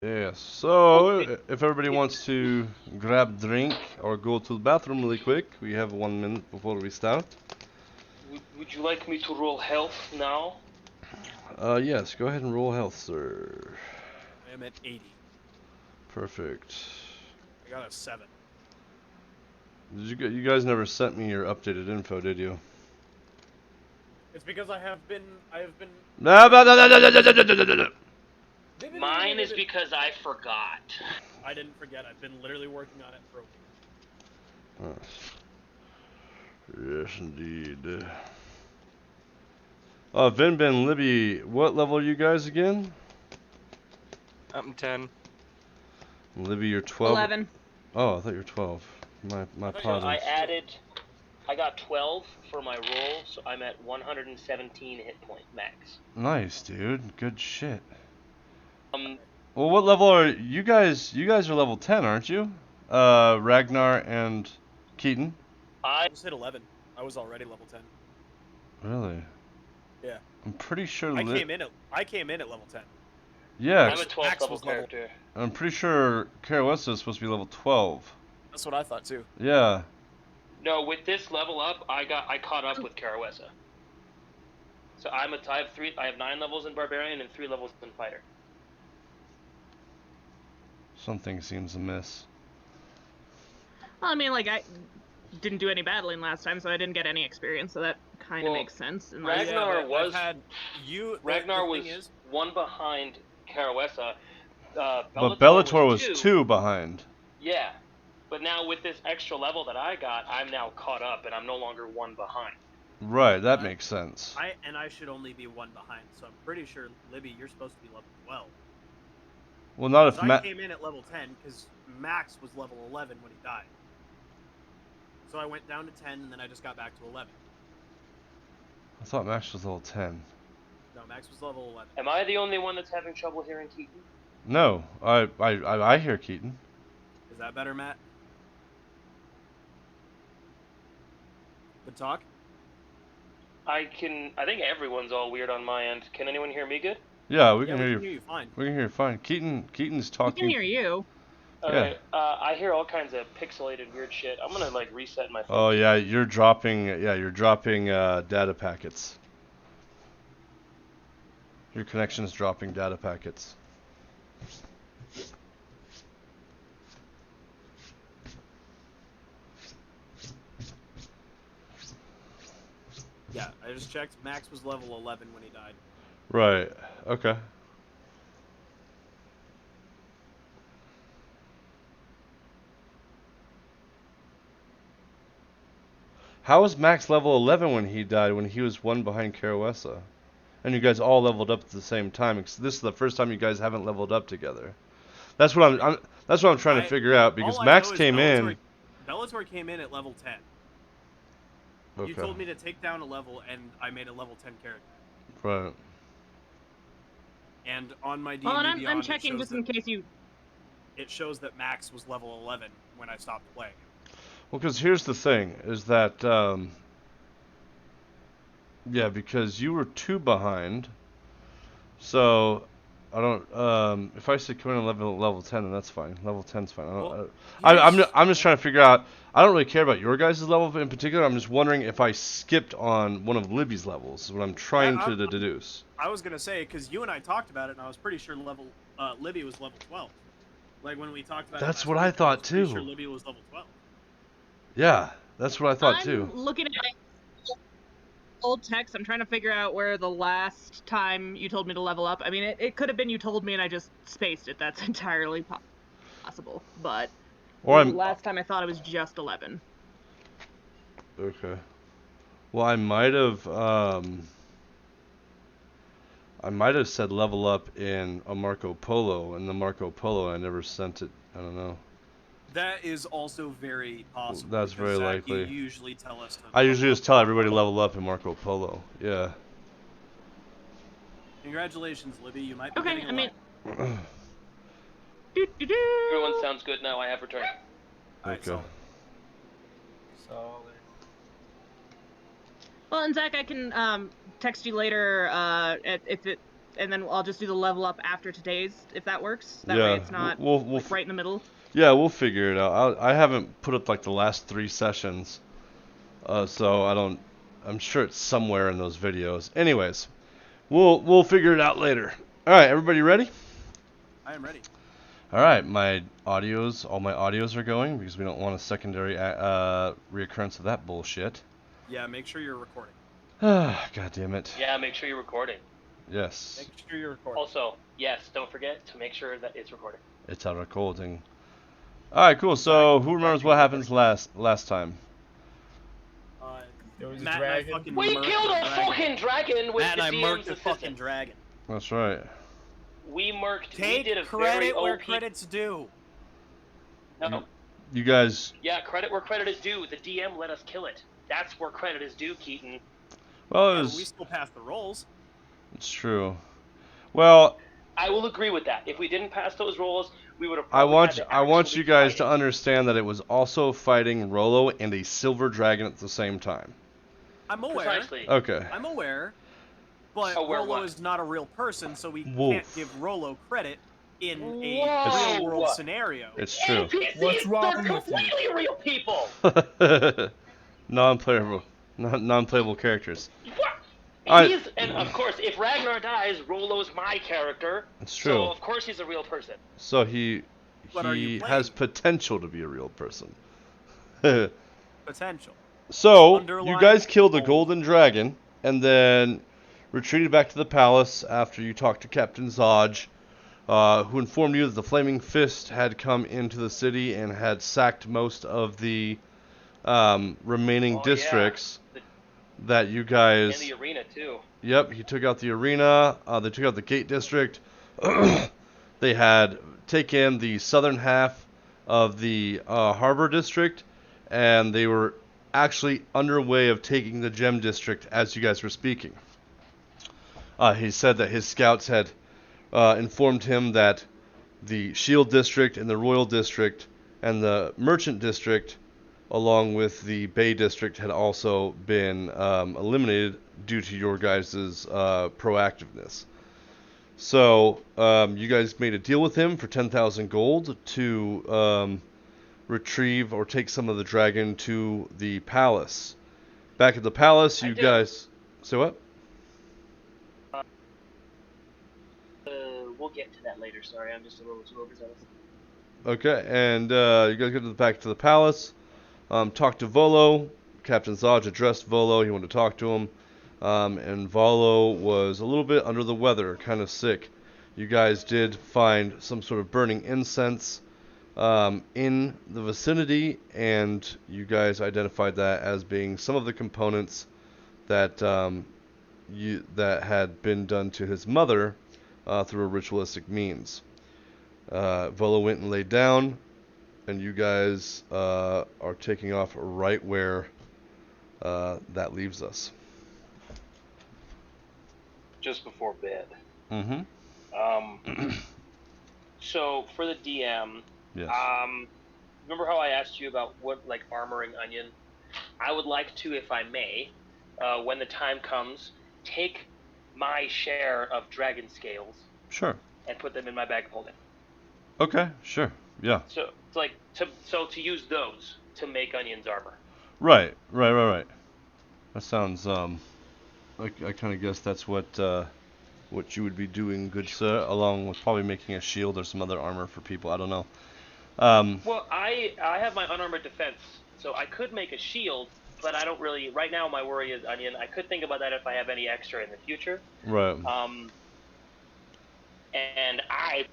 Yeah, so if everybody wants to grab drink or go to the bathroom really quick, we have 1 minute before we start. Would you like me to roll health now? Yes, go ahead and roll health, sir. I am at 80. Perfect. I got a 7. You guys never sent me your updated info, did you? It's because I have been. Mine is because I forgot. I didn't forget. I've been literally working on it for a week. Yes, indeed. Vinbin, Libby, what level are you guys again? I'm 10. Libby, you're 12. 11. Oh, I thought you were 12. My apologies. I got 12 for my roll, so I'm at 117 hit point max. Nice, dude. Good shit. Um, Well, what level are you guys? You guys are level 10, aren't you? Ragnar and Keaton. I just hit 11. I was already level 10. Really? Yeah. I'm pretty sure. I came in at level 10. Yeah. I'm a 12th level character. I'm pretty sure Karawessa is supposed to be level 12. That's what I thought too. Yeah. No, with this level up, I caught up with Karawessa. So I have 9 levels in Barbarian and 3 levels in Fighter. Something seems amiss. Well, I mean, like, I didn't do any battling last time, so I didn't get any experiance, so that kind of makes sense. And Ragnar was was 1 behind Karawessa. But Bellator was 2 behind. Yeah. But now with this extra level that I got, I'm now caught up and I'm no longer 1 behind. Right, that makes sense. I should only be 1 behind, so I'm pretty sure, Libby, you're supposed to be level 12. Well, not if I came in at level 10 because Max was level 11 when he died. So I went down to 10 and then I just got back to 11. I thought Max was level 10. No, Max was level 11. Am I the only one that's having trouble hearing Keaton? No, I hear Keaton. Is that better, Matt? Good talk? I think everyone's all weird on my end. Can anyone hear me good? Yeah, we can hear you fine. We can hear you fine. Keaton's talking. We can hear you. Okay, I hear all kinds of pixelated weird shit. I'm gonna like reset my phone. Oh yeah, you're dropping data packets. Your connection is dropping data packets. Yeah, I just checked. Max was level 11 when he died. Right. Okay. How was Max level 11 when he died, when he was 1 behind Karawessa? And you guys all leveled up at the same time. This is the first time you guys haven't leveled up together. That's what I'm trying to figure out, because Max came in. Bellator came in at level 10. Okay. You told me to take down a level, and I made a level 10 character. Right. And on my D&D Well, and Beyond, I'm checking just in case you... It shows that Max was level 11 when I stopped playing. Well, because here's the thing, is that, yeah, because you were 2 behind, so, I don't, if I say come in at level 10, then that's fine. Level 10's fine. I'm just trying to figure out, I don't really care about your guys' level in particular, I'm just wondering if I skipped on one of Libby's levels, is what I'm trying to deduce. I was going to say, because you and I talked about it, and I was pretty sure Libby was level 12. Like, when we talked about it That's what I thought, too. I was pretty sure Libby was level 12. Yeah, that's what I thought, too. I'm looking at old text. I'm trying to figure out where the last time you told me to level up. I mean, it could have been you told me and I just spaced it. That's entirely possible. But last time I thought it was just 11. Okay. Well, I might have said level up in a Marco Polo, and the Marco Polo I never sent it. I don't know. That is also very possible. That's very likely. You usually tell us to I usually just tell everybody level up in Marco Polo. Yeah. Congratulations, Libby. You might be getting a Everyone sounds good now. I have returned. Okay. Solid. Well, and Zach, I can text you later and then I'll just do the level up after today's, if that works. That Yeah, way it's not we'll like right in the middle. yeah, we'll figure it out. I haven't put up like the last 3 sessions, so I don't. I'm sure it's somewhere in those videos. Anyways, we'll figure it out later. All right, everybody ready? I am ready. All right, all my audios are going because we don't want a secondary reoccurrence of that bullshit. Yeah, make sure you're recording. God damn it. Yeah, make sure you're recording. Yes. Make sure you're recording. Also, yes, don't forget to make sure that it's recording. It's a recording. All right, cool. So who remembers what happens last time? There was a Matt and I dragon. fucking We murked killed the a dragon. fucking dragon with Matt the and I DM's murked the fucking assistance. dragon. That's right. We murked. Take we did a credit very where OP. credit's due. No. You guys. Yeah, credit where credit is due. The DM let us kill it. That's where credit is due, Keaton. Well, it Yeah, was. we still passed the rolls. It's true. Well, I will agree with that. If we didn't pass those rolls, we would have. I want actually you guys fight to it. understand that it was also fighting Rollo and a silver dragon at the same time. I'm aware. Precisely. Okay. I'm aware. But Aware Rollo what? is not a real person, so we Wolf. can't give Rollo credit in a Whoa! real-world scenario. It's true. NPCs, What's wrong they're with you? completely real people. non-playable characters. What? I- He's, and of course, if Ragnar dies, Rollo's my character. It's true. So of course he's a real person. So he But are you has playing? potential to be a real person. Potential. So, you Underlying guys killed the goal. golden dragon, and then retreated back to the palace after you talked to Captain Zodge, who informed you that the Flaming Fist had come into the city and had sacked most of the remaining Oh, yeah. districts The- that you And guys... the arena too. Yep, he took out the arena, they took out the gate district. They had taken the southern half of the harbor district, and they were actually underway of taking the gem district as you guys were speaking. He said that his scouts had informed him that the shield district and the royal district and the merchant district, along with the bay district, had also been eliminated due to your guys' proactiveness. So you guys made a deal with him for 10,000 gold to retrieve or take some of the dragon to the palace. Back at the palace, you guys... Say what? We'll get to that later. Sorry, I'm just a little too overzealous. Okay, and you guys get back to the palace. Talked to Volo. Captain Zodge addressed Volo. He wanted to talk to him. And Volo was a little bit under the weather, kind of sick. You guys did find some sort of burning incense in the vicinity, and you guys identified that as being some of the components that that had been done to his mother through a ritualistic means. Volo went and laid down, and you guys are taking off right where that leaves us. Just before bed. Mm-hmm. So for the DM, Yes. remember how I asked you about what like armoring Onion? I would like to, if I may, when the time comes, take my share of dragon scales Sure. and put them in my bag of holding. Okay. Sure. Yeah. So it's like to use those to make Onion's armor. Right. That sounds I kind of guess that's what you would be doing, good sir, along with probably making a shield or some other armor for people. I don't know. Well, I have my unarmored defense, so I could make a shield, but I don't really. Right now, my worry is Onion. I could think about that if I have any extra in the future. Right. And I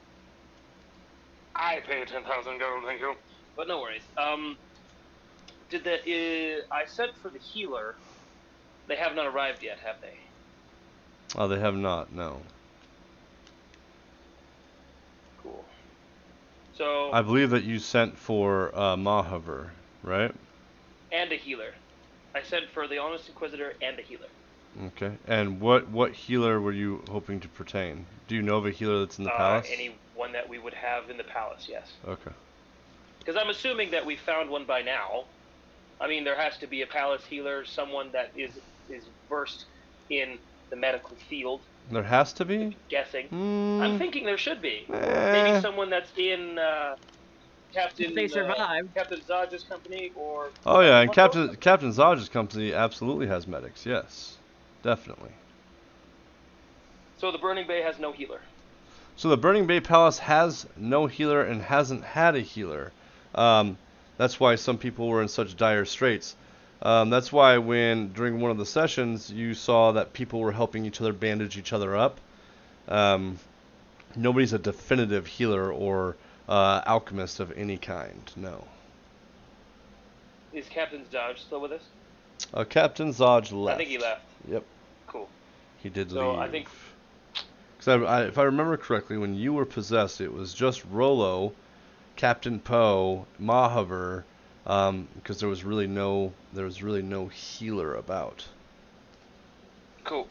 pay 10,000 gold, thank you. But no worries. I said for the healer, they have not arrived yet, have they? Oh, they have not. No. Cool. So I believe that you sent for Mahaver, right? and a healer. I said for the Honest Inquisitor and a healer. Okay. And what healer were you hoping to pertain? Do you know of a healer that's in the palace? Any one that we would have in the palace, yes. Okay. Because I'm assuming that we found one by now. I mean, there has to be a palace healer, someone that is versed in the medical field. There has to be? Guessing. Hmm. I'm thinking there should be. Eh. Maybe someone that's in Captain They survived. Captain Zodge's company, or Oh yeah, and what else? Captain Zodge's company absolutely has medics. Yes, definitely. So the Burning Bay has no healer. So the Burning Bay Palace has no healer and hasn't had a healer. That's why some people were in such dire straits. That's why when during one of the sessions you saw that people were helping each other bandage each other up. Nobody's a definitive healer or alchemist of any kind. No. Is Captain Zodge still with us? Captain Zodge left. I think he left. Yep. Cool. He did So leave. I think. Because if I remember correctly, when you were possessed, it was just Rollo, Captain Poe, Mahaver, because there was really no healer about. Cool.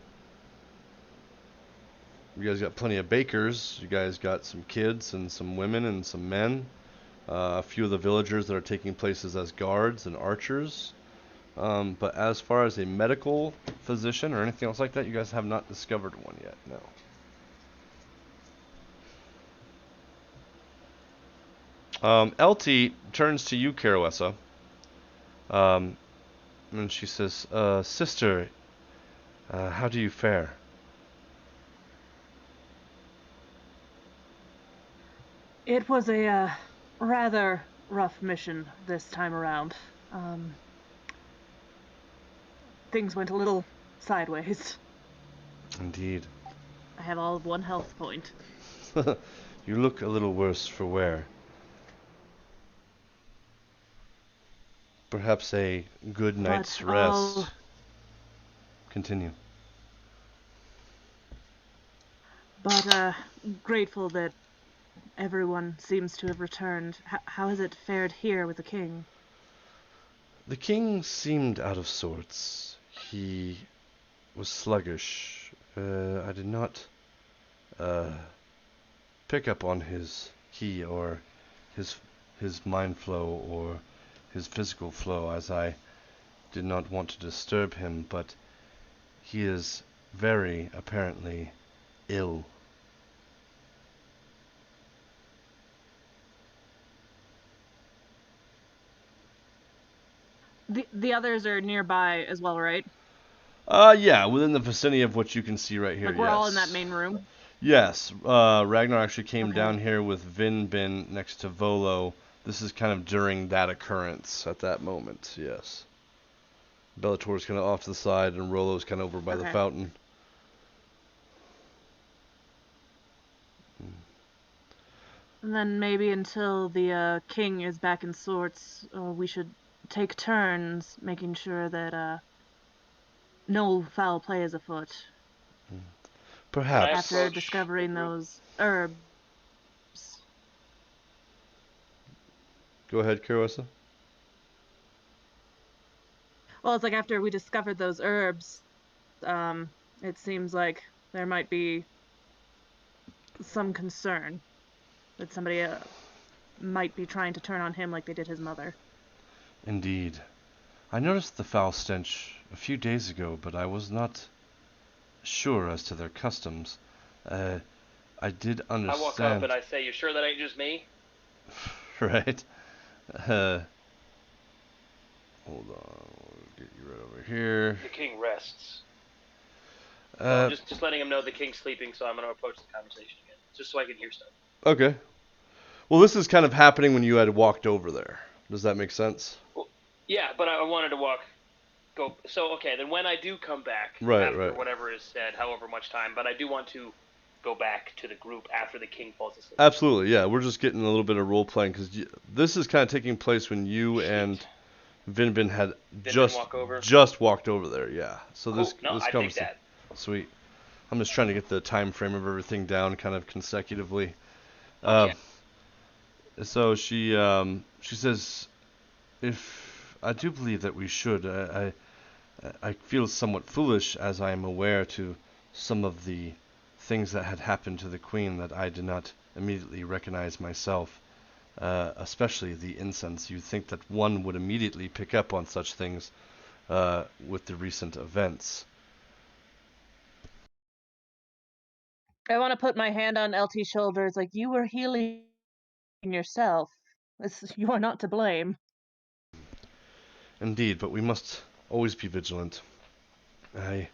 You guys got plenty of bakers. You guys got some kids and some women and some men. A few of the villagers that are taking places as guards and archers. But as far as a medical physician or anything else like that, you guys have not discovered one yet. No. Elty turns to you, Carouessa, and she says, Sister, how do you fare? It was a rather rough mission this time around. Things went a little sideways. Indeed. I have all of 1 health point. You look a little worse for wear. Perhaps a good night's rest. Continue. But grateful that everyone seems to have returned. How has it fared here with the king? The king seemed out of sorts. He was sluggish. I did not pick up on his mind flow or his physical flow, as I did not want to disturb him, but he is very apparently ill. The others are nearby as well, right? Yeah, within the vicinity of what you can see right here. Like we're yes. all in that main room? Yes. Ragnar actually came Okay. down here with Vinbin next to Volo. This is kind of during that occurrence at that moment, yes. Bellator's kind of off to the side, and Rollo's kind of over by the Okay. fountain. And then maybe until the king is back in sorts, we should take turns making sure that no foul play is afoot. Perhaps. Nice. After Approach discovering the group. those herbs. Go ahead, Carouessa. Well, it's like after we discovered those herbs, it seems like there might be some concern that somebody might be trying to turn on him like they did his mother. Indeed. I noticed the foul stench a few days ago, but I was not sure as to their customs. I did understand. I walk up and I say, "You sure that ain't just me?" Right. Hold on. We'll get you right over here. The king rests. Uh, Just letting him know the king's sleeping, so I'm going to approach the conversation again, just so I can hear stuff. Okay. Well, this is kind of happening when you had walked over there. Does that make sense? Well, yeah, but I wanted to go. So okay, then when I do come back, Right, after right. whatever is said, however much time, but I do want to go back to the group after the king falls asleep. Absolutely, yeah. We're just getting a little bit of role playing because this is kind of taking place when you and Vinbin had just walked over there. Yeah. So Cool. this No, this I comes take that. sweet. I'm just trying to get the time frame of everything down kind of consecutively. Okay. So she says, if I do believe that we should, I feel somewhat foolish as I am aware to some of the things that had happened to the queen that I did not immediately recognize myself, especially the incense. You'd think that one would immediately pick up on such things with the recent events. I want to put my hand on LT's shoulders, like, you were healing yourself. You are not to blame. Indeed, but we must always be vigilant. I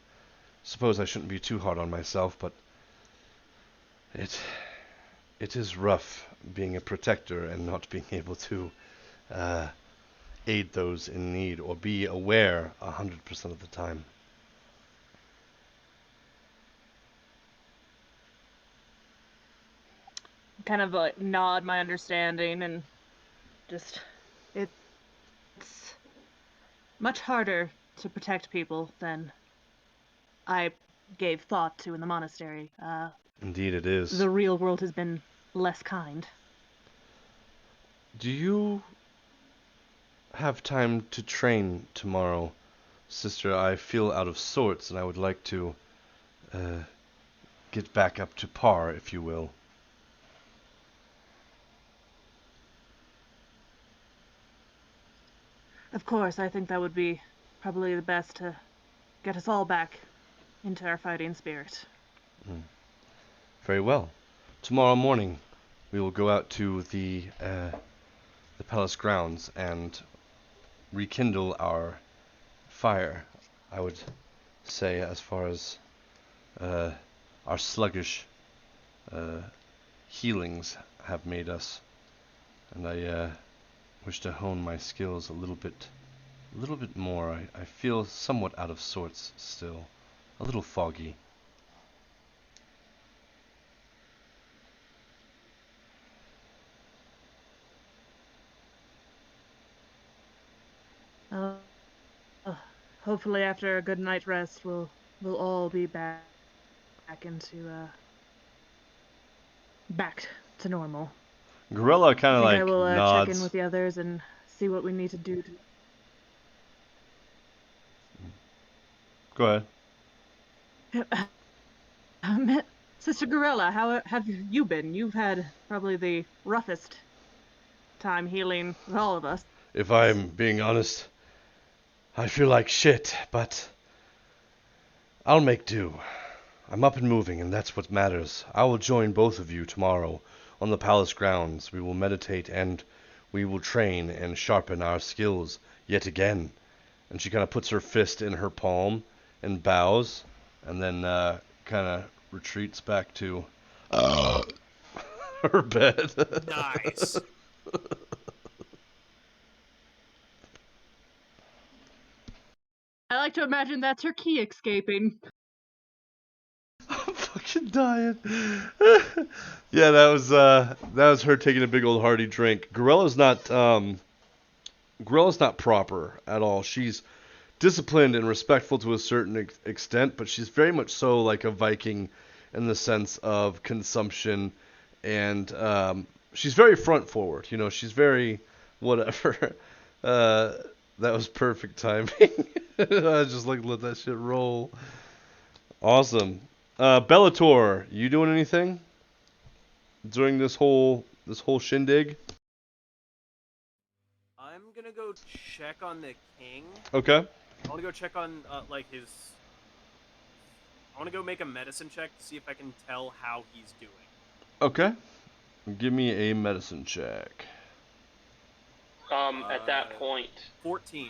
suppose I shouldn't be too hard on myself, but it is rough being a protector and not being able to aid those in need or be aware 100% of the time. Kind of like nod my understanding and just it's much harder to protect people than I gave thought to in the monastery. Indeed it is. The real world has been less kind. Do you have time to train tomorrow, sister? I feel out of sorts and I would like to get back up to par, if you will. Of course, I think that would be probably the best to get us all back into our fighting spirit. Very well. Tomorrow morning we will go out to the palace grounds and rekindle our fire, I would say, as far as our sluggish healings have made us. And I wish to hone my skills a little bit more. I feel somewhat out of sorts still, a little foggy. Hopefully, after a good night's rest, we'll all be back to normal. Gorilla kind of like I will nods. check in with the others and see what we need to do. Go ahead. Sister Gorilla, how have you been? You've had probably the roughest time healing with all of us. If I'm being honest, I feel like shit, but I'll make do. I'm up and moving, and that's what matters. I will join both of you tomorrow on the palace grounds. We will meditate and we will train and sharpen our skills yet again. And she kind of puts her fist in her palm and bows, and then kind of retreats back to her bed. Nice. I like to imagine that's her key escaping. I'm fucking dying. Yeah, that was her taking a big old hearty drink. Gorilla's not proper at all. She's disciplined and respectful to a certain extent, but she's very much so like a Viking in the sense of consumption, and she's very front forward. You know, she's very whatever. That was perfect timing. I just like let that shit roll. Awesome. Bellator, you doing anything during this whole shindig? I'm gonna go check on the king. Okay. I want to go check on like his. I want to go make a medicine check to see if I can tell how he's doing. Okay. Give me a medicine check. At that point, 14.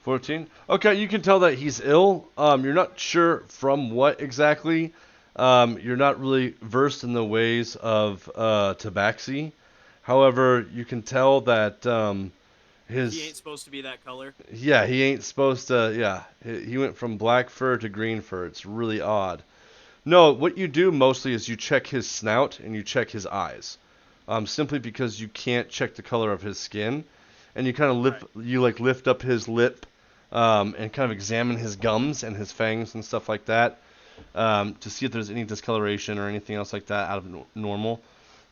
14? Okay, you can tell that he's ill. You're not sure from what exactly. You're not really versed in the ways of Tabaxi. However, you can tell that He ain't supposed to be that color. Yeah, he ain't supposed to. Yeah, he went from black fur to green fur. It's really odd. No, what you do mostly is you check his snout and you check his eyes. Simply because you can't check the color of his skin, and you kind of lift up his lip, and kind of examine his gums and his fangs and stuff like that, to see if there's any discoloration or anything else like that out of normal.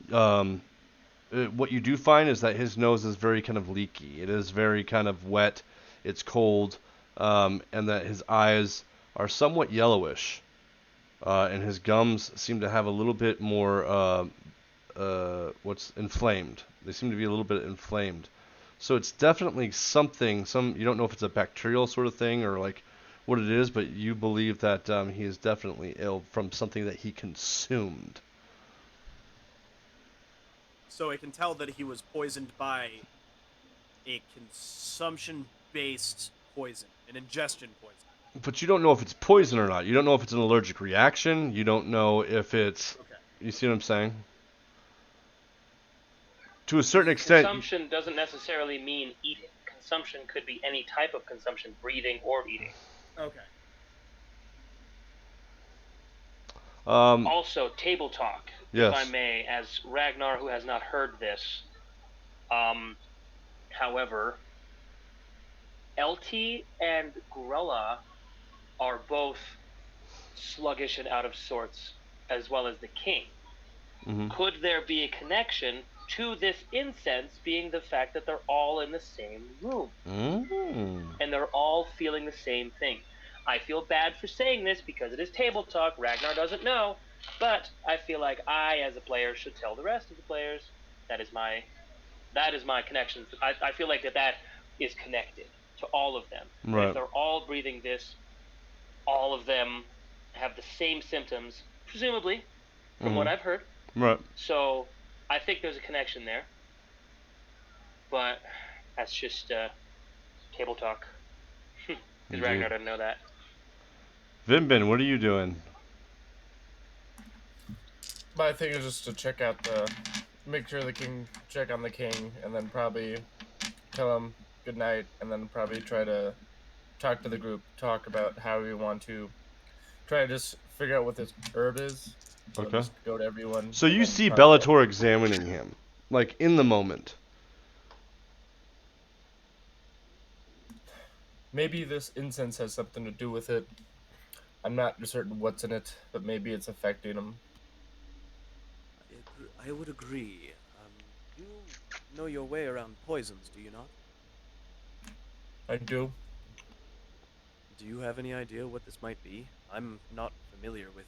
What you do find is that his nose is very kind of leaky. It is very kind of wet. It's cold, and that his eyes are somewhat yellowish, and his gums seem to have a little bit more inflamed. They seem to be a little bit inflamed. So it's definitely something. You don't know if it's a bacterial sort of thing or like what it is, but you believe that he is definitely ill from something that he consumed. So I can tell that he was poisoned by a consumption-based poison, an ingestion poison. But you don't know if it's poison or not. You don't know if it's an allergic reaction. You don't know if it's... Okay. You see what I'm saying? To a certain extent... Consumption doesn't necessarily mean eating. Consumption could be any type of consumption, breathing or eating. Okay. Also, table talk, Yes. if I may, as Ragnar, who has not heard this. However, LT and Grella are both sluggish and out of sorts, as well as the king. Mm-hmm. Could there be a connection to this incense being the fact that they're all in the same room? And they're all feeling the same thing. I feel bad for saying this because it is table talk. Ragnar doesn't know, but I feel like I, as a player, should tell the rest of the players. That is my connection. I feel like that is connected to all of them. Right. And if they're all breathing this, all of them have the same symptoms, presumably, from what I've heard. Right. So I think there's a connection there. But that's just table talk. Because Ragnar doesn't know that. Vinbin, what are you doing? My thing is just to check out make sure the king, check on the king, and then probably tell him good night, and then probably try to talk to the group, talk about how we want to try to just figure out what this herb is. So Okay. just go to everyone. So you see probably... Bellator examining him, like in the moment. Maybe this incense has something to do with it. I'm not certain what's in it, but maybe it's affecting him. I would agree. You know your way around poisons, do you not? I do. Do you have any idea what this might be? I'm not familiar with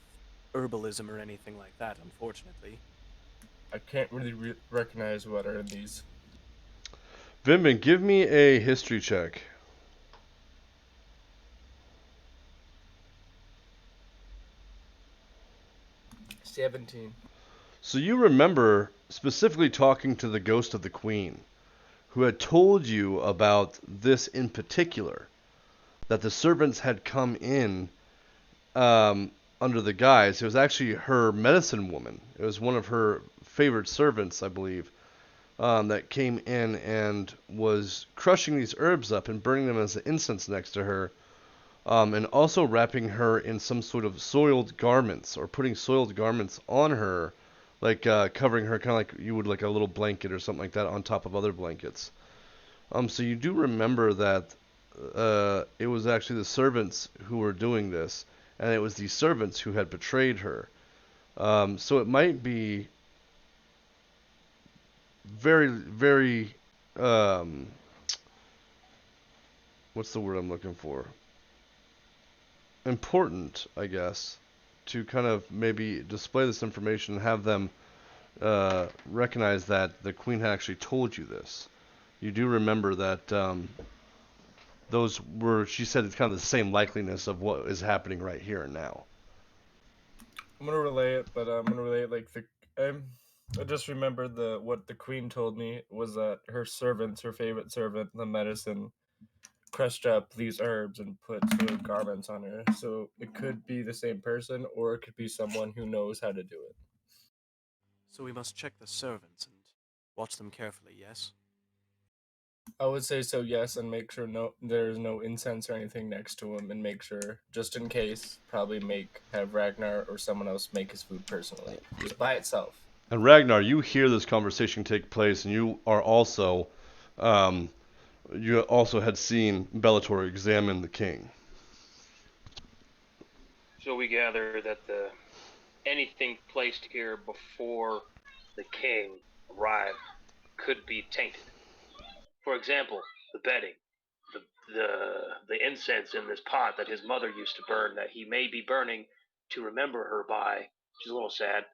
herbalism or anything like that, unfortunately. I can't really recognize what are in these. Vinbin, give me a history check. 17. So you remember specifically talking to the ghost of the queen, who had told you about this in particular, that the servants had come in under the guise. It was actually her medicine woman. It was one of her favorite servants, I believe, that came in and was crushing these herbs up and burning them as incense next to her, and also wrapping her in some sort of soiled garments, or putting soiled garments on her, like covering her kind of like you would like a little blanket or something like that on top of other blankets. So you do remember that it was actually the servants who were doing this, and it was the servants who had betrayed her. So it might be very, very, what's the word I'm looking for? Important, I guess, to kind of maybe display this information and have them recognize that the queen had actually told you this. You do remember that those were, she said, it's kind of the same likeliness of what is happening right here and now. I'm gonna relay it, but I'm gonna relay it like I just remember what the queen told me was that her servants, her favorite servant, the medicine, crushed up these herbs and put soiled garments on her. So it could be the same person, or it could be someone who knows how to do it. So we must check the servants and watch them carefully, yes? I would say so, yes, and make sure there's no incense or anything next to him, and make sure, just in case, probably have Ragnar or someone else make his food personally, just by itself. And Ragnar, you hear this conversation take place, and you are also, you also had seen Bellator examine the king. So we gather that anything placed here before the king arrived could be tainted. For example, the bedding, the incense in this pot that his mother used to burn, that he may be burning to remember her by, which is a little sad.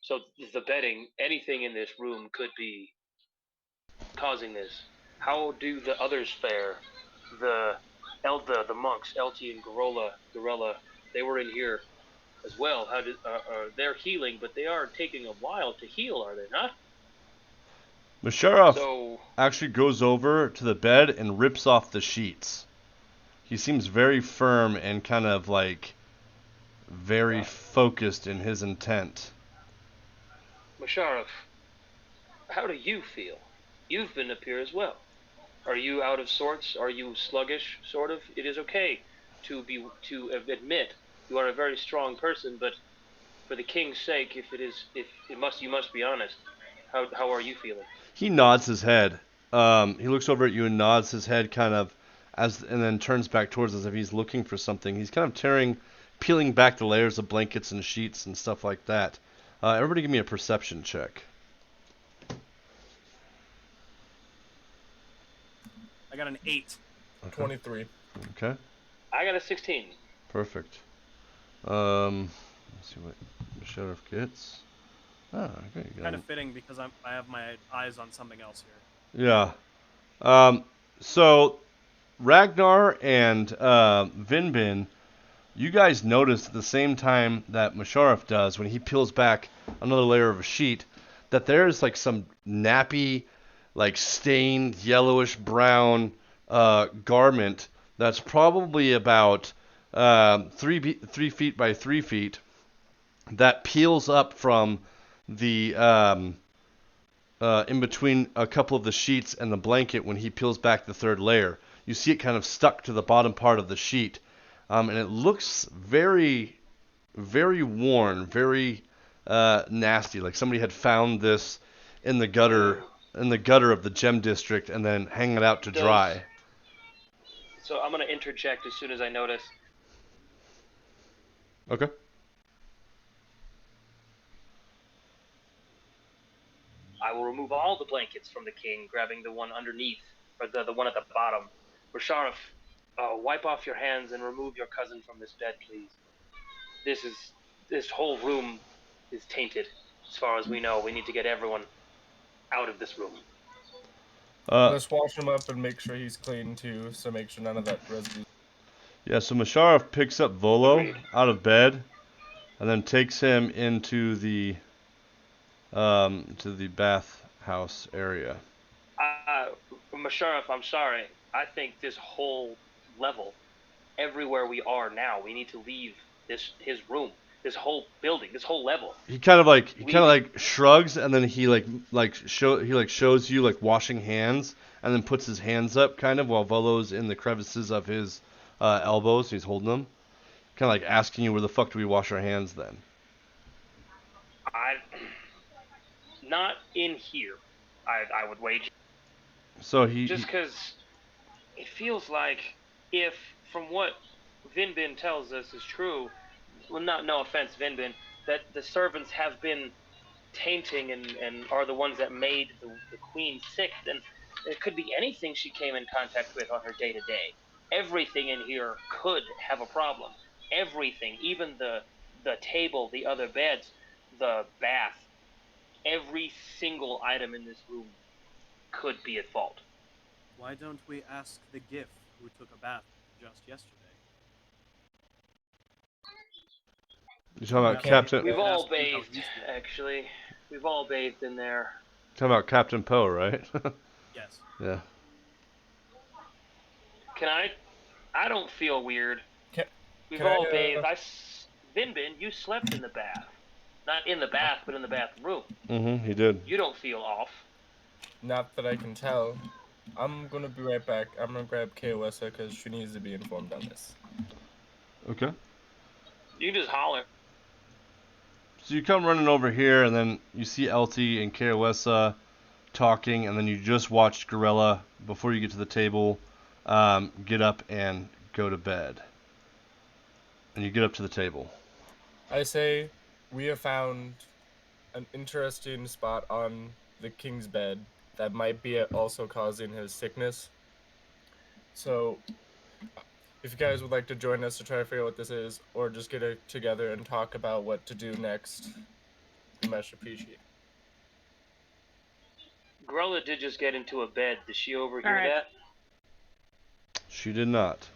So the bedding, anything in this room could be causing this. How do the others fare? The the monks, Elti and Gorella, they were in here as well. How did they're healing, but they are taking a while to heal, are they not? Musharraf actually goes over to the bed and rips off the sheets. He seems very firm and kind of like very focused in his intent. Musharraf, how do you feel? You've been up here as well. Are you out of sorts? Are you sluggish, sort of? It is okay to admit you are a very strong person, but for the king's sake, you must be honest. How are you feeling? He nods his head. He looks over at you and nods his head kind of and then turns back towards us as if he's looking for something. He's kind of peeling back the layers of blankets and sheets and stuff like that. Everybody give me a perception check. I got an 8. Okay. 23. Okay. I got a 16. Perfect. Let's see what the sheriff gets. Ah, okay. Kind of fitting because I have my eyes on something else here. Yeah. So Ragnar and Vinbin, you guys notice at the same time that Musharraf does when he peels back another layer of a sheet that there's like some nappy, like stained yellowish brown garment that's probably about 3 feet by 3 feet that peels up from the in between a couple of the sheets and the blanket when he peels back the third layer. You see it kind of stuck to the bottom part of the sheet, and it looks very, very worn, very nasty. Like somebody had found this in the gutter of the gem district and then hang it out to dry. So I'm gonna interject as soon as I notice. Okay. I will remove all the blankets from the king, grabbing the one underneath, or the one at the bottom. Musharraf, wipe off your hands and remove your cousin from this bed, please. This whole room is tainted, as far as we know. We need to get everyone out of this room. Let's wash him up and make sure he's clean too, so make sure none of that residue. Yeah, so Musharraf picks up Volo out of bed and then takes him into the to the bathhouse area. Musharraf, I'm sorry. I think this whole level, everywhere we are now, we need to leave his room, this whole building, this whole level. He kind of like shrugs and then he shows you like washing hands and then puts his hands up kind of while Volo's in the crevices of his elbows. He's holding them, kind of like asking you where the fuck do we wash our hands then? Not in here, I would wager. So just because it feels like, if from what Vinbin tells us is true, well, no offense, Vinbin, that the servants have been tainting and are the ones that made the queen sick, then it could be anything she came in contact with on her day-to-day. Everything in here could have a problem. Everything, even the table, the other beds, the bath, every single item in this room could be at fault. Why don't we ask the GIF who took a bath just yesterday? You're talking about Captain... We've all bathed, actually. We've all bathed in there. Talking about Captain Poe, right? Yes. Yeah. Can I don't feel weird. We've can all I, bathed. Vinbin, you slept in the bath. Not in the bath, but in the bathroom. Mm-hmm, he did. You don't feel off. Not that I can tell. I'm gonna be right back. I'm gonna grab KOSA because she needs to be informed on this. Okay. You can just holler. So you come running over here, and then you see LT and KOSA talking, and then you just watched Gorilla, before you get to the table, get up and go to bed. And you get up to the table. I say, we have found an interesting spot on the king's bed that might be also causing his sickness. So, if you guys would like to join us to try to figure out what this is, or just get it together and talk about what to do next, we much appreciate. Gorilla did just get into a bed. Did she overhear that? She did not.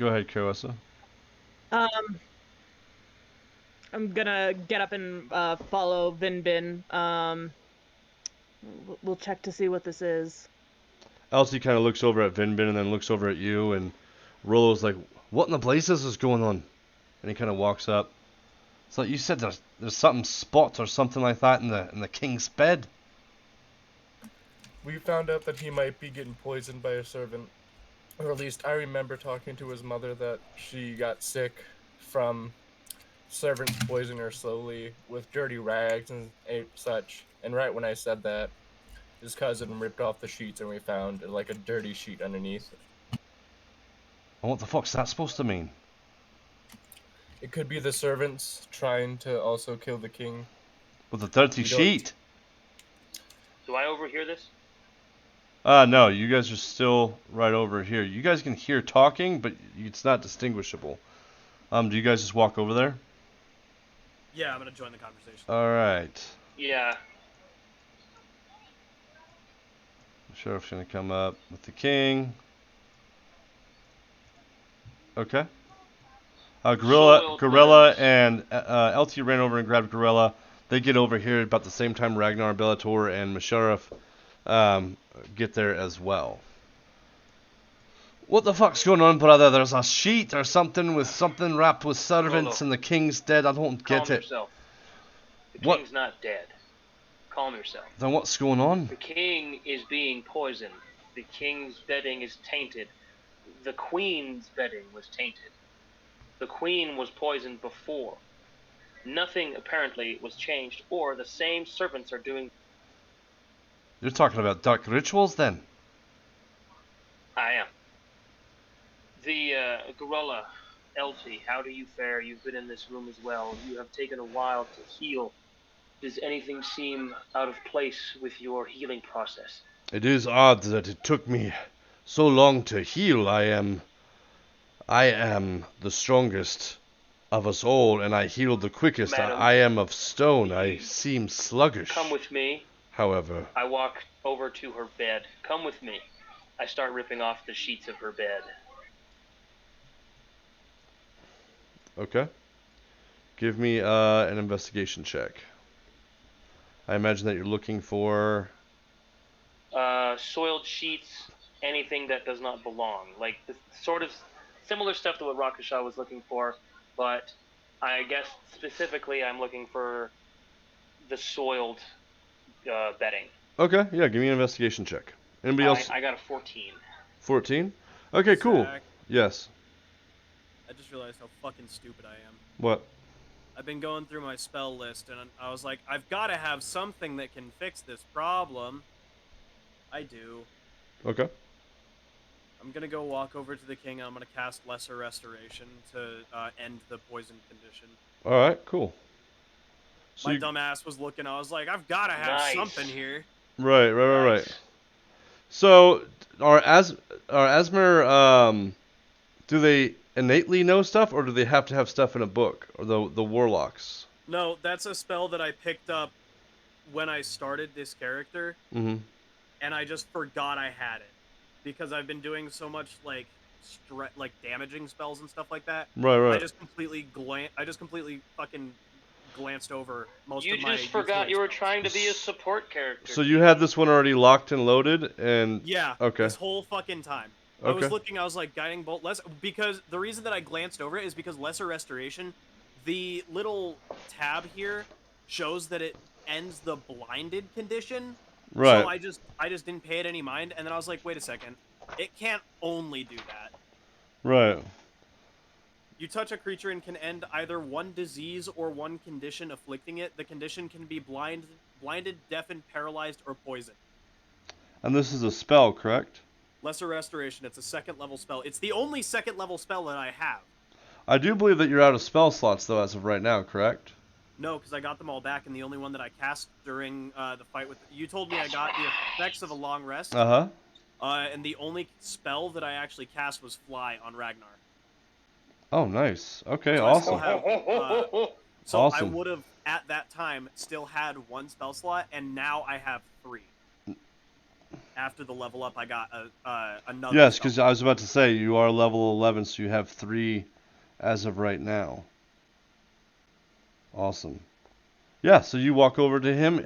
Go ahead, Carissa. I'm gonna get up and follow Vinbin. We'll check to see what this is. Elsie kind of looks over at Vinbin and then looks over at you, and Rollo's like, "What in the blazes is going on?" And he kind of walks up. So you said there's something spot or something like that in the king's bed. We found out that he might be getting poisoned by a servant. Or at least I remember talking to his mother that she got sick from servants poisoning her slowly with dirty rags and such. And right when I said that, his cousin ripped off the sheets and we found like a dirty sheet underneath. And what the fuck's that supposed to mean? It could be the servants trying to also kill the king. With a dirty sheet? Do I overhear this? No, you guys are still right over here. You guys can hear talking, but it's not distinguishable. Do you guys just walk over there? Yeah, I'm gonna join the conversation. Alright. Yeah. The sheriff's gonna come up with the king. Okay. Gorilla and LT ran over and grabbed Gorilla. They get over here about the same time Ragnar, Bellator, and Musharraf get there as well. What the fuck's going on, brother? There's a sheet or something with something wrapped with servants and the king's dead. I don't get it. Yourself. The What? king's not dead. Calm yourself. Then what's going on? The king is being poisoned. The king's bedding is tainted. The queen's bedding was tainted. The queen was poisoned before. Nothing apparently was changed, or the same servants are doing... You're talking about dark rituals then? I am. The gorilla, Elsie, how do you fare? You've been in this room as well. You have taken a while to heal. Does anything seem out of place with your healing process? It is odd that it took me so long to heal. I am the strongest of us all, and I healed the quickest. Madam, I am of stone. I seem sluggish. Come with me. However, I walk over to her bed. Come with me. I start ripping off the sheets of her bed. okay. Give me an investigation check. I imagine that you're looking for... Soiled sheets, anything that does not belong. Like, the sort of similar stuff to what Rakasha was looking for, but I guess specifically I'm looking for the soiled bedding. Okay, yeah, give me an investigation check. Anybody else? I got a 14. 14? Okay, cool. Zach, Yes. I just realized how fucking stupid I am. What? I've been going through my spell list, and I was like, I've got to have something that can fix this problem. I do. Okay. I'm gonna go walk over to the king, and I'm gonna cast Lesser Restoration to end the poison condition. Alright, cool. So My dumb ass was looking, I was like, I've got to have Nice. something here. Right. Nice. So, are Asmer, do they innately know stuff, or do they have to have stuff in a book? Or the warlocks? No, that's a spell that I picked up when I started this character, Mm-hmm. and I just forgot I had it. Because I've been doing so much, like, damaging spells and stuff like that. Right. I just completely fucking glanced over most You of my... just forgot you were spells. trying to be a support character. So you had this one already locked and loaded, and... Yeah, Okay. this whole fucking time. I Okay. was looking, I was like, Guiding Bolt, because the reason that I glanced over it is because Lesser Restoration, the little tab here shows that it ends the blinded condition. Right. So I just didn't pay it any mind, and then I was like, wait a second, it can't only do that. Right. You touch a creature and can end either one disease or one condition afflicting it. The condition can be blinded, deafened, paralyzed, or poisoned. And this is a spell, correct? Lesser Restoration, it's a second level spell. It's the only second level spell that I have. I do believe that you're out of spell slots, though, as of right now, correct? No, because I got them all back, and the only one that I cast during the fight with... You told me I got the effects of a long rest, Uh-huh. and the only spell that I actually cast was Fly on Ragnar. Oh, nice. Okay, So I still awesome. have, so Awesome. I would have, at that time, still had one spell slot, and now I have 3. after the level up, I got another. Yes, spell. because I was about to say you are level 11, so you have 3 as of right now. Awesome. Yeah, so you walk over to him,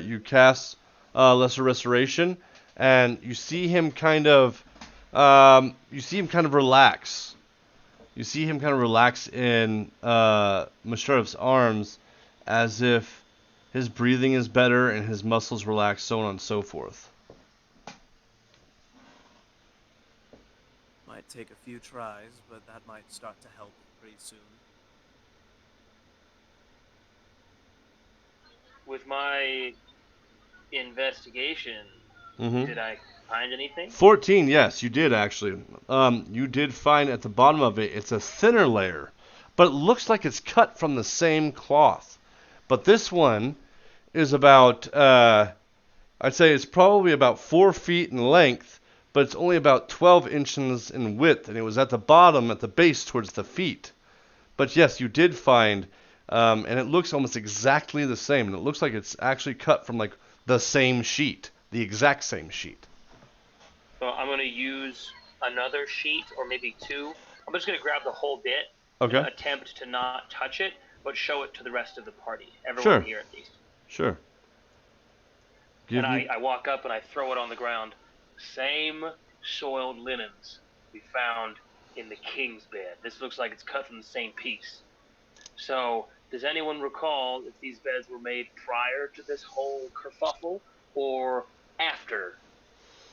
you cast Lesser Restoration, and you see him kind of, relax. You see him kind of relax in Musharraf's arms, as if his breathing is better and his muscles relax, so on and so forth. Might take a few tries, but that might start to help pretty soon. With my investigation, Mm-hmm. did I find anything? 14, yes, you did actually. You did find at the bottom of it, it's a thinner layer, but it looks like it's cut from the same cloth. But this one is about, I'd say it's probably about 4 feet in length, but it's only about 12 inches in width, and it was at the bottom, at the base, towards the feet. But yes, you did find, and it looks almost exactly the same, and it looks like it's actually cut from like the same sheet, the exact same sheet. So I'm going to use another sheet, or maybe 2. I'm just going to grab the whole bit Okay. and attempt to not touch it, but show it to the rest of the party. Everyone Sure. here, at least. Sure. Give And me. I walk up and I throw it on the ground. Same soiled linens we found in the king's bed. This looks like it's cut from the same piece. So, does anyone recall if these beds were made prior to this whole kerfuffle or after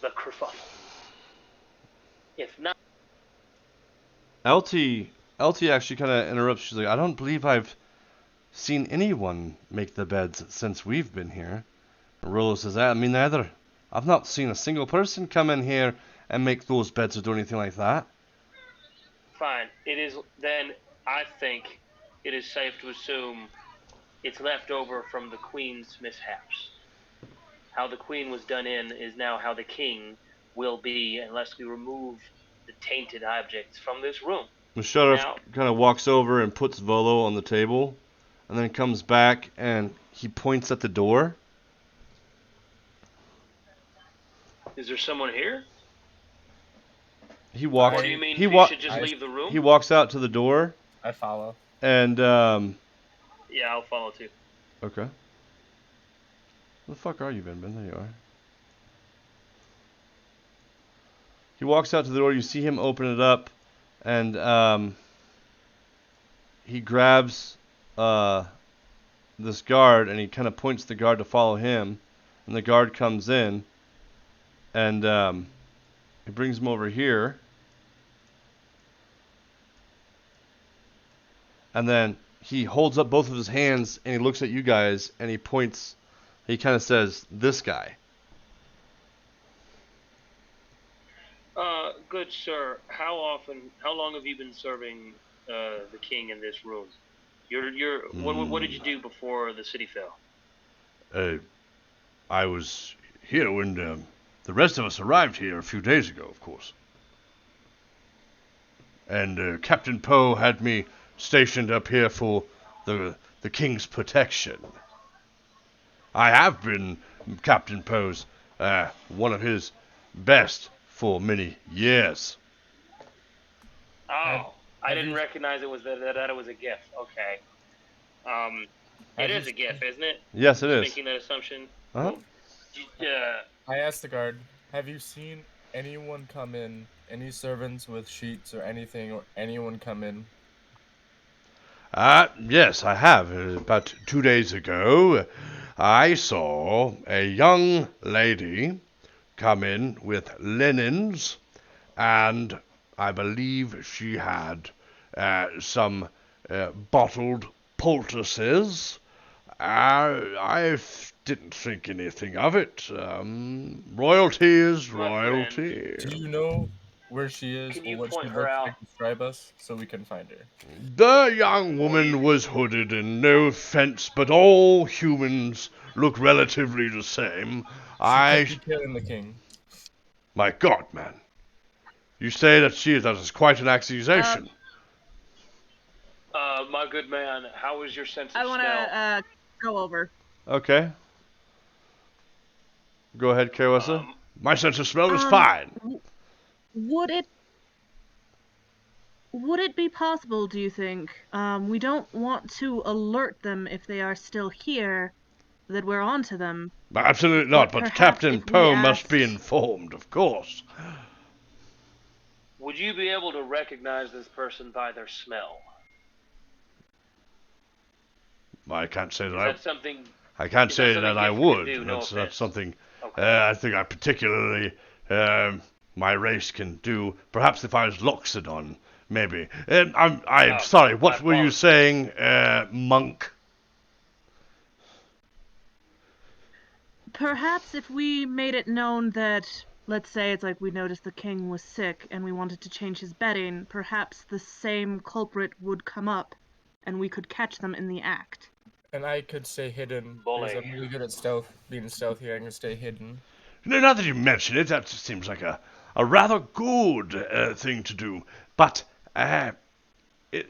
the kerfuffle? If not, LT actually kind of interrupts. She's like, I don't believe I've seen anyone make the beds since we've been here. Rolo says, me neither. I've not seen a single person come in here and make those beds or do anything like that. fine. Then I think it is safe to assume it's left over from the queen's mishaps. How the queen was done in is now how the king will be unless we remove the tainted objects from this room. Musharraf Now, kind of walks over and puts Volo on the table, and then comes back and he points at the door. is there someone here? He walks. Or do you mean we should just leave the room? He walks out to the door, I follow. and Yeah, I'll follow too. okay. Where the fuck are you, Vinbin? There you are. He walks out to the door. You see him open it up, and he grabs this guard, and he kind of points the guard to follow him. And the guard comes in, and he brings him over here. And then he holds up both of his hands, and he looks at you guys, and he points. He kind of says, "This guy." Good sir, how long have you been serving the king in this room? What did you do before the city fell? I was here when the rest of us arrived here a few days ago, of course. And Captain Poe had me stationed up here for the king's protection. I have been Captain Poe's one of his best for many years. Oh, I didn't recognize it was that it was a gift. Okay. It is a gift, isn't it? Yes, it is. Making that assumption. Uh-huh. I asked the guard, have you seen anyone come in, any servants with sheets or anything, or anyone come in? Yes, I have. About 2 days ago, I saw a young lady come in with linens, and I believe she had some bottled poultices. I didn't think anything of it. Royalty is royalty. Do you know where she is Can or you what point she her looks out? like? Describe us so we can find her. The young woman was hooded, and no offense, but all humans look relatively the same. She could be killing the king. My God, man. You say that is quite an accusation. My good man, how is your sense of I want smell? to go over. Okay. Go ahead, Kawasa. My sense of smell is fine. Would it be possible, do you think? We don't want to alert them if they are still here, that we're onto them. Absolutely not, but Captain Poe must be informed, of course. Would you be able to recognize this person by their smell? I can't say that. Is that something? I can't say that I would. That's something okay. I think I particularly my race can do. Perhaps if I was Loxodon, maybe. I'm sorry. What were you saying, monk? Perhaps if we made it known that, let's say it's like we noticed the king was sick and we wanted to change his bedding, perhaps the same culprit would come up and we could catch them in the act. And I could stay hidden, because I'm really good at being stealthy. I can stay hidden. No, now that you mention it, that just seems like a rather good thing to do. But,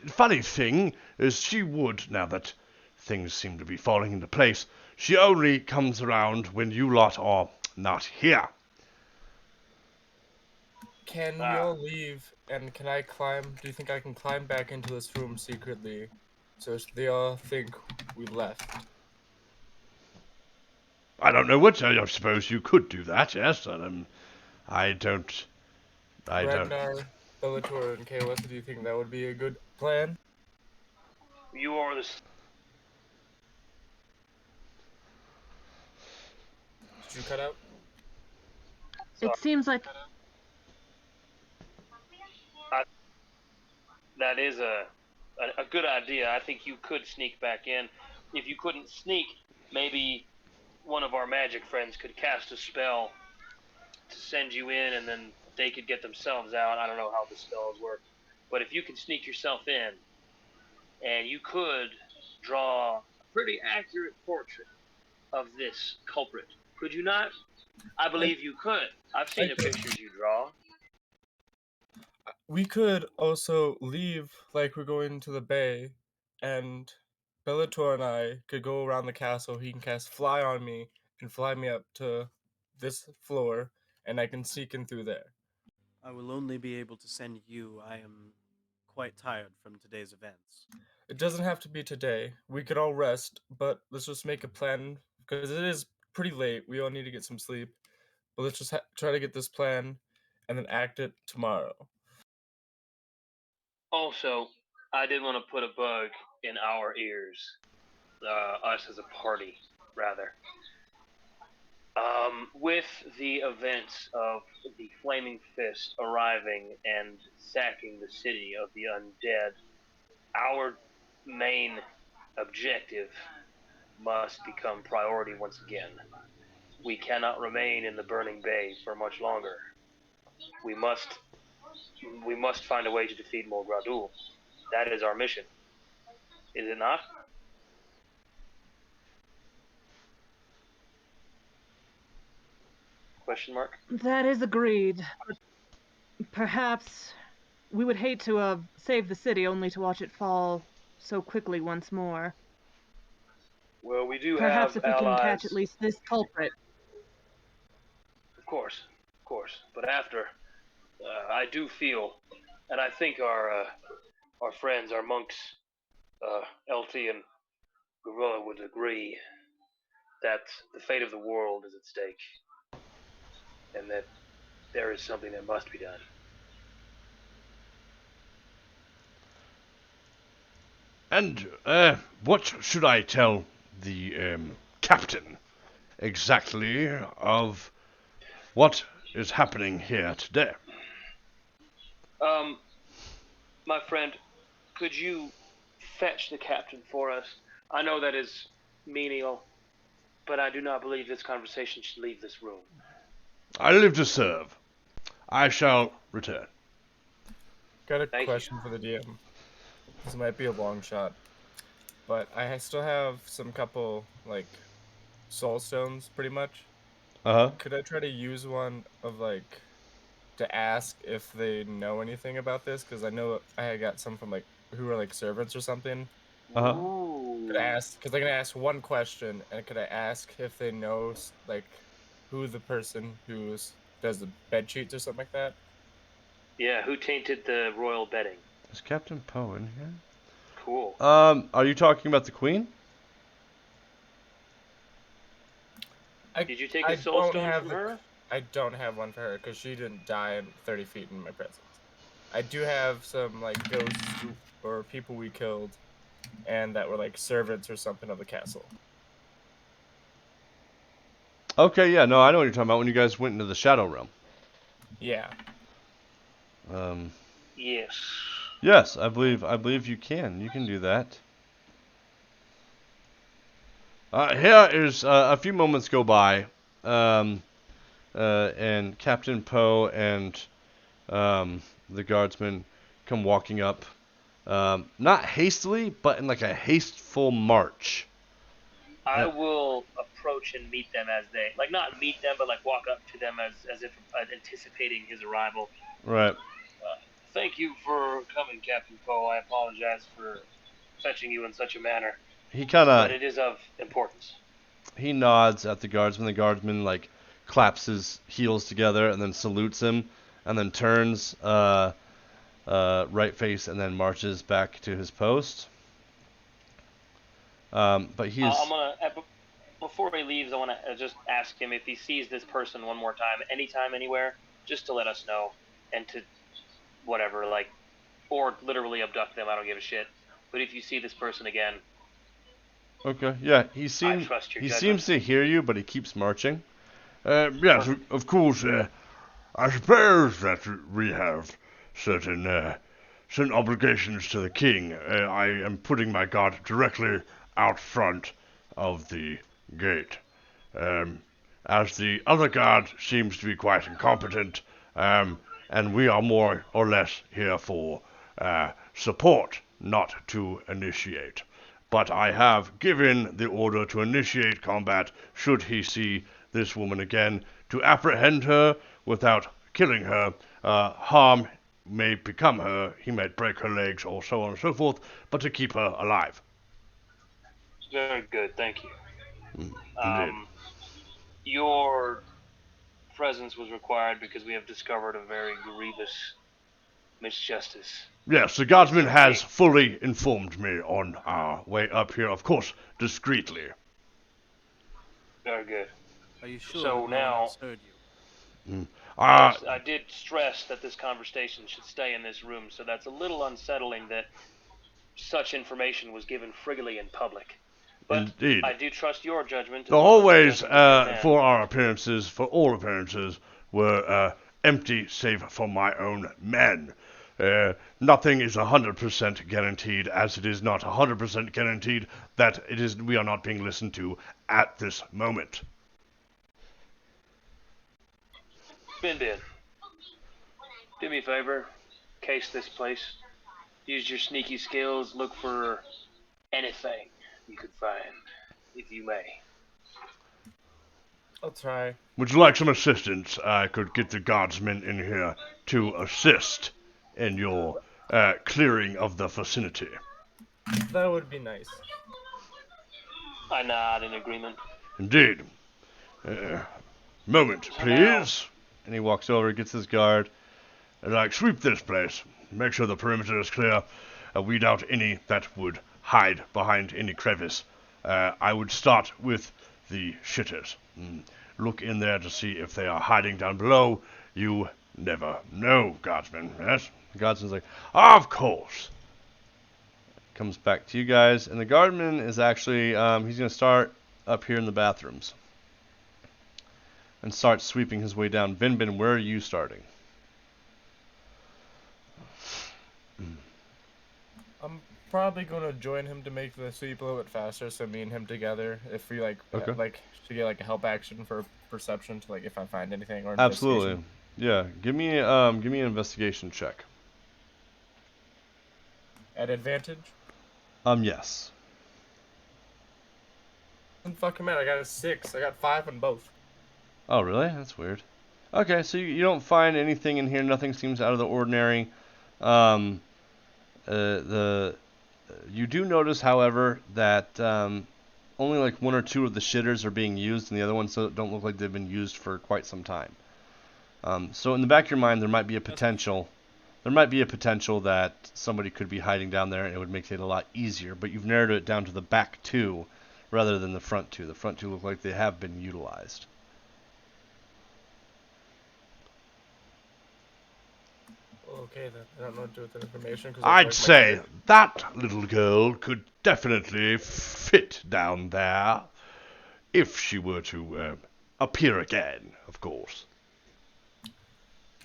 funny thing is she would, now that things seem to be falling into place, she only comes around when you lot are not here. Can we all leave, and can I climb? Do you think I can climb back into this room secretly, so they all think we left? I don't know what. I suppose you could do that. Yes. I don't. Ragnar, Bellator, and KOS, do you think that would be a good plan? You are the. Did you cut out? It seems like That is a good idea. I think you could sneak back in. If you couldn't sneak, maybe one of our magic friends could cast a spell to send you in, and then they could get themselves out. I don't know how the spells work, but if you can sneak yourself in, and you could draw a pretty accurate portrait of this culprit, could you not? I believe you could. I've seen the pictures you draw. We could also leave like we're going to the bay, and Bellator and I could go around the castle. He can cast Fly on me and fly me up to this floor, and I can sneak in through there. I will only be able to send you. I am quite tired from today's events. It doesn't have to be today. We could all rest, but let's just make a plan, because it is pretty late. We all need to get some sleep. But let's just try to get this plan and then act it tomorrow. Also, I did want to put a bug in our ears. Us as a party, rather. With the events of the Flaming Fist arriving and sacking the city of the undead, our main objective must become priority once again. We cannot remain in the burning bay for much longer. We must find a way to defeat Morgradul. That is our mission. Is it not? Question mark? that is agreed. Perhaps we would hate to save the city only to watch it fall so quickly once more. Well, we do Perhaps have if we allies. can catch at least this culprit. Of course. But after, I do feel, and I think our friends, our monks, LT and Gorilla would agree that the fate of the world is at stake, and that there is something that must be done. And what should I tell the captain exactly of what is happening here today? My friend, could you fetch the captain for us? I know that is menial, but I do not believe this conversation should leave this room. I live to serve. I shall return. Got a question for the DM. This might be a long shot, but I still have some couple, like, soul stones, pretty much. Could I try to use one of, like, to ask if they know anything about this? Because I know I got some from, like, who are, like, servants or something. Ooh. Could I ask, because I can ask one question, and could I ask if they know, like, who the person who does the bed sheets or something like that. Yeah, who tainted the royal bedding? Is Captain Poe in here? Cool. Are you talking about the Queen? Did you take I a soul don't stone have from the. her? I don't have one for her because she didn't die in 30 feet in my presence. I do have some like ghosts or people we killed, and that were like servants or something of the castle. Okay, yeah, no, I know what you're talking about when you guys went into the Shadow Realm. Yeah. Yes. Yes, I believe you can. You can do that. Here is a few moments go by, and Captain Poe and the guardsmen come walking up, not hastily, but in like a hasteful march. I will approach and meet them as they not meet them, but like walk up to them as if anticipating his arrival. Right. Thank you for coming, Captain Poe. I apologize for fetching you in such a manner, He kind but of it is of importance. he nods at the guardsman. The guardsman like claps his heels together and then salutes him, and then turns right face and then marches back to his post. But he is. I'm gonna before he leaves, I want to just ask him if he sees this person one more time, anytime, anywhere, just to let us know, and to whatever, like, or literally abduct them. I don't give a shit. But if you see this person again, Okay, yeah, I trust your he judgment. seems to hear you, but he keeps marching. Yes, of course. I suppose that we have certain obligations to the king. I am putting my guard directly out front of the gate. As the other guard seems to be quite incompetent, and we are more or less here for support, not to initiate. But I have given the order to initiate combat should he see this woman again, to apprehend her without killing her. Harm may become her, he might break her legs or so on and so forth, but to keep her alive. Very good, thank you. Indeed. Your presence was required because we have discovered a very grievous misjustice. Yes, the guardsman has fully informed me on our way up here, of course, discreetly. Very good. Are you sure So that no one now- else heard you? Yes, I did stress that this conversation should stay in this room, so that's a little unsettling that such information was given freely in public. But Indeed. I do trust your judgment. The hallways for our appearances, for all appearances, were empty save for my own men. Nothing is 100% guaranteed, as it is not 100% guaranteed that we are not being listened to at this moment. Vinbin, do me a favor. Case this place. Use your sneaky skills. Look for anything you could find, if you may. I'll try. Would you like some assistance? I could get the guardsmen in here to assist in your clearing of the vicinity. That would be nice. I nod in agreement. Indeed. Moment, please. And he walks over, gets his guard, and sweep this place. Make sure the perimeter is clear. Weed out any that would hide behind any crevice. I would start with the shitters. Look in there to see if they are hiding down below. You never know, guardsman. Yes? The guardsman's like, of course. Comes back to you guys, and the guardman is actually, he's going to start up here in the bathrooms. And start sweeping his way down. Vinbin, where are you starting? I'm probably gonna join him to make the sweep a little bit faster, so me and him together, if we to get a help action for perception to if I find anything or Absolutely. Yeah. Give me an investigation check. At advantage? Yes. Fucking man, I got a 6. I got 5 on both. Oh, really? That's weird. Okay, so you don't find anything in here. Nothing seems out of the ordinary. You do notice, however, that only like 1 or 2 of the shitters are being used, and the other ones don't look like they've been used for quite some time. So in the back of your mind, there might be a potential. There might be a potential that somebody could be hiding down there, and it would make it a lot easier. But you've narrowed it down to the back 2, rather than the front 2. The front 2 look like they have been utilized. Okay, then. I don't know what to do with that information. I'd say that little girl could definitely fit down there. If she were to appear again, of course.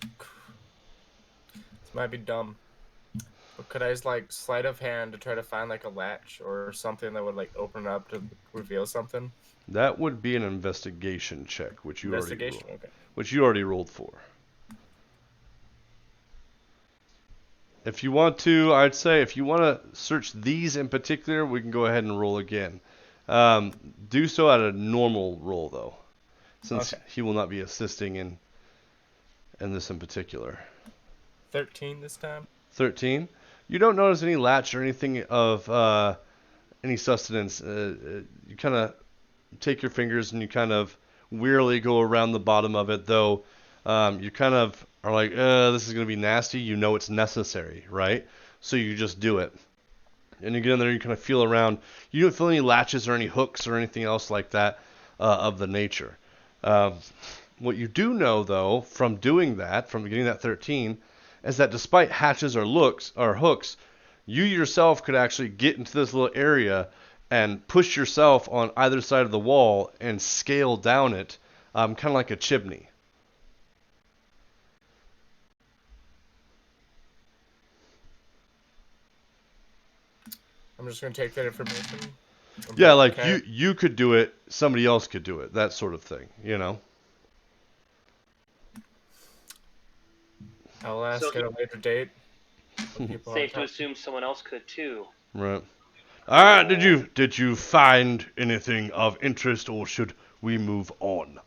This might be dumb. But could I just, like, sleight of hand to try to find, like, a latch or something that would, like, open it up to reveal something? That would be an investigation check, which you already rolled for. If you want to, I'd say if you want to search these in particular, we can go ahead and roll again. Do so at a normal roll, though, since he will not be assisting in this in particular. 13 this time. 13. You don't notice any latch or anything of any sustenance. You kind of take your fingers and you kind of wearily go around the bottom of it, though. You kind of are like, this is going to be nasty. You know it's necessary, right? So you just do it. And you get in there, you kind of feel around. You don't feel any latches or any hooks or anything else like that of the nature. What you do know, though, from doing that, from getting that 13, is that despite hatches or hooks, you yourself could actually get into this little area and push yourself on either side of the wall and scale down it, kind of like a chimney. I'm just going to take that information. Yeah, like you could do it, somebody else could do it, that sort of thing, you know? I'll ask at a later date. Safe to assume someone else could too. Right. Alright, did you find anything of interest, or should we move on?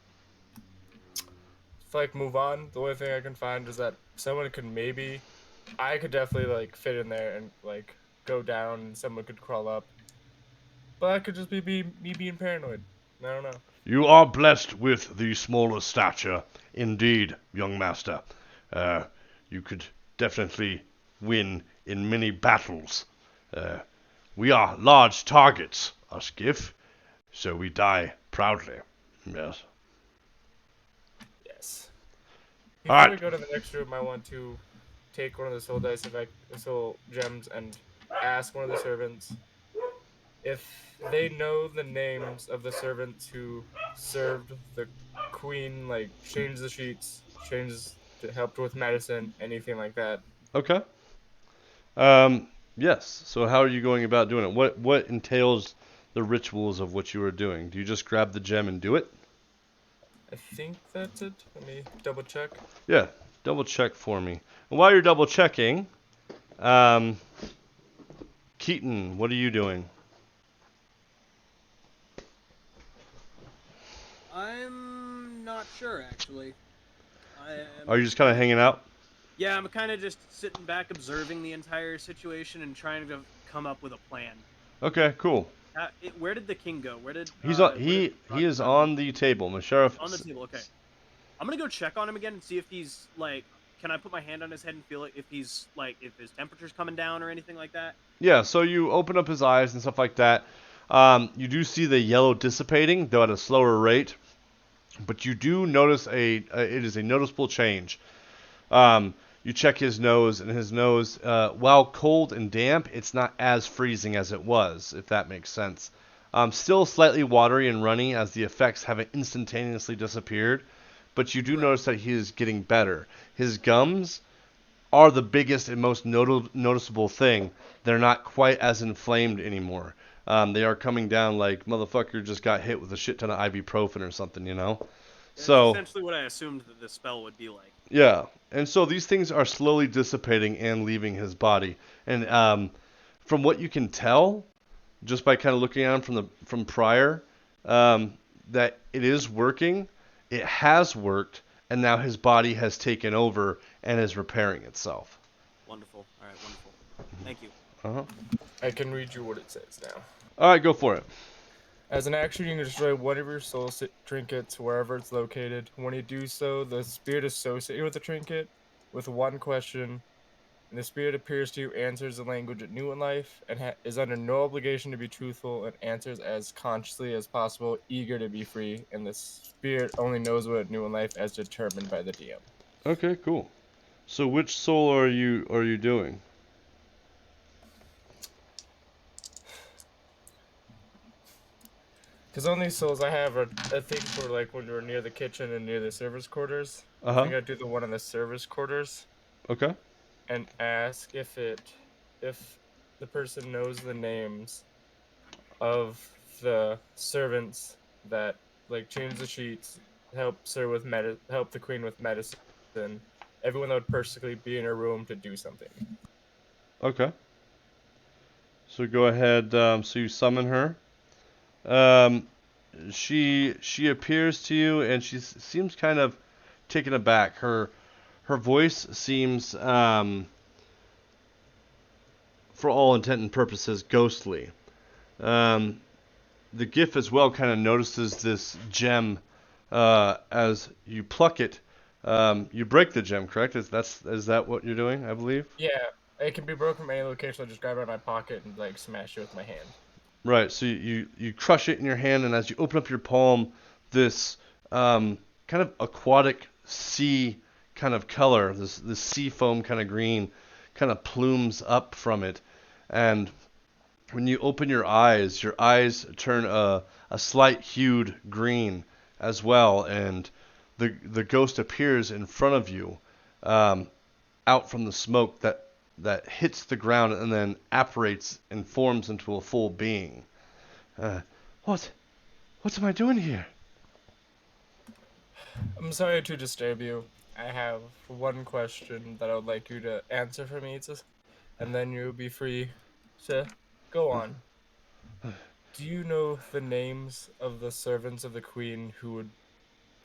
If I move on, the only thing I can find is that someone could I could definitely, like, fit in there and, like, go down and someone could crawl up. But that could just be me being paranoid. I don't know. You are blessed with the smaller stature, indeed, young master. You could definitely win in many battles. We are large targets, us Gif, so we die proudly. Yes. Yes. All Before right. we go to the next room, I want to take one of the soul dice, soul gems, and ask one of the servants if they know the names of the servants who served the queen, like changed the sheets, helped with medicine, anything like that. Okay. Yes. So how are you going about doing it? What entails the rituals of what you are doing? Do you just grab the gem and do it? I think that's it. Let me double check. Yeah, double check for me. And while you're double checking, Keaton, what are you doing? I'm not sure, actually. Are you just kind of hanging out? Yeah, I'm kind of just sitting back, observing the entire situation and trying to come up with a plan. Okay, cool. Where did the king go? Where did he is on the table, Musharraf. On the table. Okay. I'm gonna go check on him again and see if he's like. Can I put my hand on his head and feel it if he's like if his temperature's coming down or anything like that? Yeah. So you open up his eyes and stuff like that. You do see the yellow dissipating, though at a slower rate. But you do notice it is a noticeable change. You check his nose, and his nose, while cold and damp, it's not as freezing as it was, if that makes sense. Still slightly watery and runny, as the effects haven't instantaneously disappeared, but you do notice that he is getting better. His gums are the biggest and most noticeable thing. They're not quite as inflamed anymore. They are coming down like motherfucker just got hit with a shit ton of ibuprofen or something, you know? That's so essentially what I assumed that the spell would be like. Yeah, and so these things are slowly dissipating and leaving his body. And from what you can tell, just by kind of looking at him from prior, that it is working. It has worked, and now his body has taken over and is repairing itself. Wonderful. All right, wonderful. Thank you. Uh-huh. I can read you what it says now. All right, go for it. As an action, you can destroy one of your soul trinkets wherever it's located. When you do so, the spirit associated with the trinket with one question, and the spirit appears to you, answers the language it knew in life, and is under no obligation to be truthful, and answers as consciously as possible, eager to be free, and the spirit only knows what it knew in life as determined by the DM. Okay, cool. So which soul are you doing? Because only souls I have are, I think, for like when you're near the kitchen and near the service quarters. I Uh-huh. think I'd do the one in the service quarters Okay. and ask if the person knows the names of the servants that like change the sheets, help the queen with medicine, everyone that would personally be in her room to do something. Okay. So go ahead. So you summon her. Um, she appears to you, and she seems kind of taken aback. Her voice seems, for all intent and purposes, ghostly. The GIF as well kind of notices this gem. As you pluck it, you break the gem. Correct? Is that what you're doing? I believe. Yeah, it can be broken from any location. I'll just grab it out of my pocket and like smash it with my hand. Right. So you crush it in your hand, and as you open up your palm, this kind of aquatic sea kind of color, this sea foam kind of green, kind of plumes up from it, and when you open your eyes turn a slight hued green as well, and the ghost appears in front of you, out from the smoke that hits the ground and then apparates and forms into a full being. What am I doing here? I'm sorry to disturb you. I have one question that I would like you to answer for me, and then you'll be free to go on. Do you know the names of the servants of the queen who would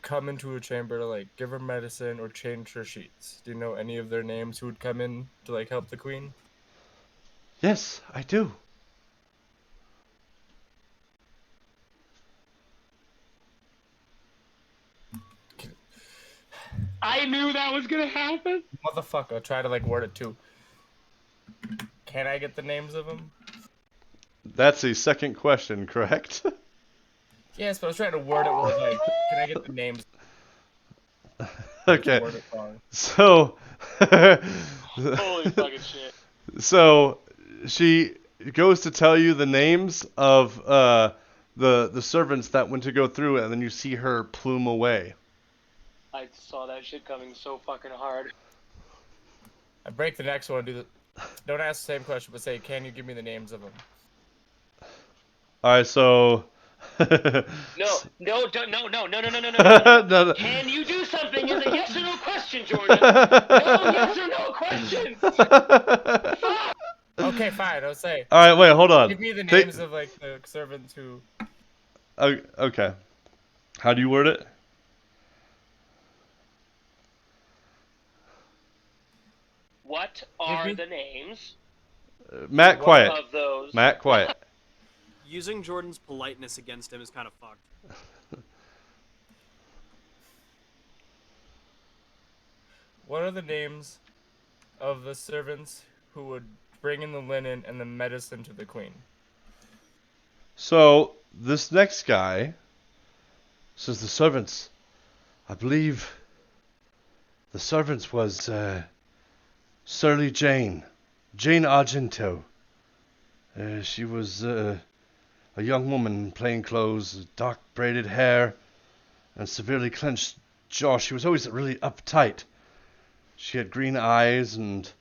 come into a chamber to like give her medicine or change her sheets? Do you know any of their names who would come in to like help the queen? Yes, I do. I knew that was gonna happen. Motherfucker, try to like word it too. Can I get the names of them? That's a second question, correct? Yes, but I was trying to word it where like, can I get the names? Okay. Word it wrong. So Holy fucking shit. So she goes to tell you the names of the servants that went to go through it, and then you see her plume away. I saw that shit coming so fucking hard. I break the next one. Don't ask the same question, but say, can you give me the names of them? All right, so. No. No. Can you do something? Is a yes or no question, Jordan. No yes or no questions. Okay, fine. I'll say. All right, wait, hold on. Give me the names of like the servants who. Okay. How do you word it? What are the names? Matt, quiet. Of those. Matt, quiet. Using Jordan's politeness against him is kind of fucked. What are the names of the servants who would bring in the linen and the medicine to the queen? So, this next guy says the servants. I believe the servants was Surly Jane Argento. She was a young woman in plain clothes, dark braided hair, and severely clenched jaw. She was always really uptight. She had green eyes, and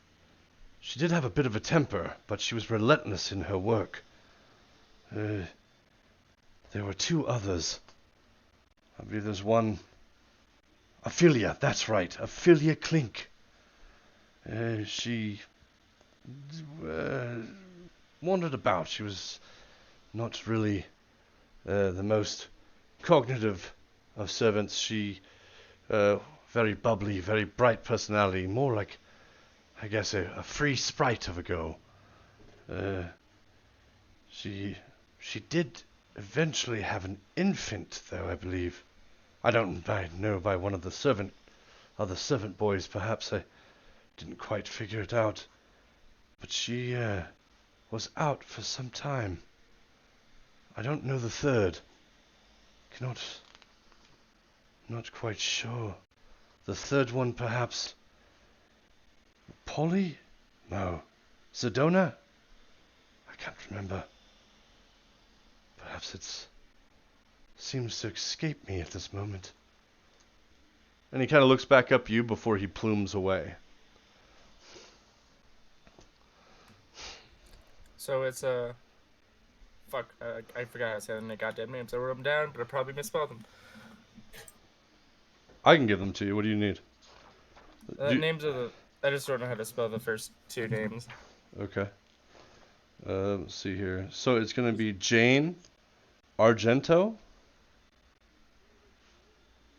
she did have a bit of a temper, but she was relentless in her work. There were two others. I believe there's one. Ophelia, that's right. Ophelia Clink. She wandered about. She was not really the most cognitive of servants. She, very bubbly, very bright personality. More like, I guess, a free sprite of a girl. She did eventually have an infant, though, I believe. I don't know by one of the servant boys, perhaps. I didn't quite figure it out. But she, was out for some time. I don't know the third. Not quite sure. The third one, perhaps. Polly? No. Sedona? I can't remember. Perhaps it seems to escape me at this moment. And he kind of looks back up you before he plumes away. So it's fuck. I forgot how to say the goddamn names. I wrote them down, but I probably misspelled them. I can give them to you. What do you need? Names of the. I just don't know how to spell the first two names. Okay. Let's see here. So it's going to be Jane Argento.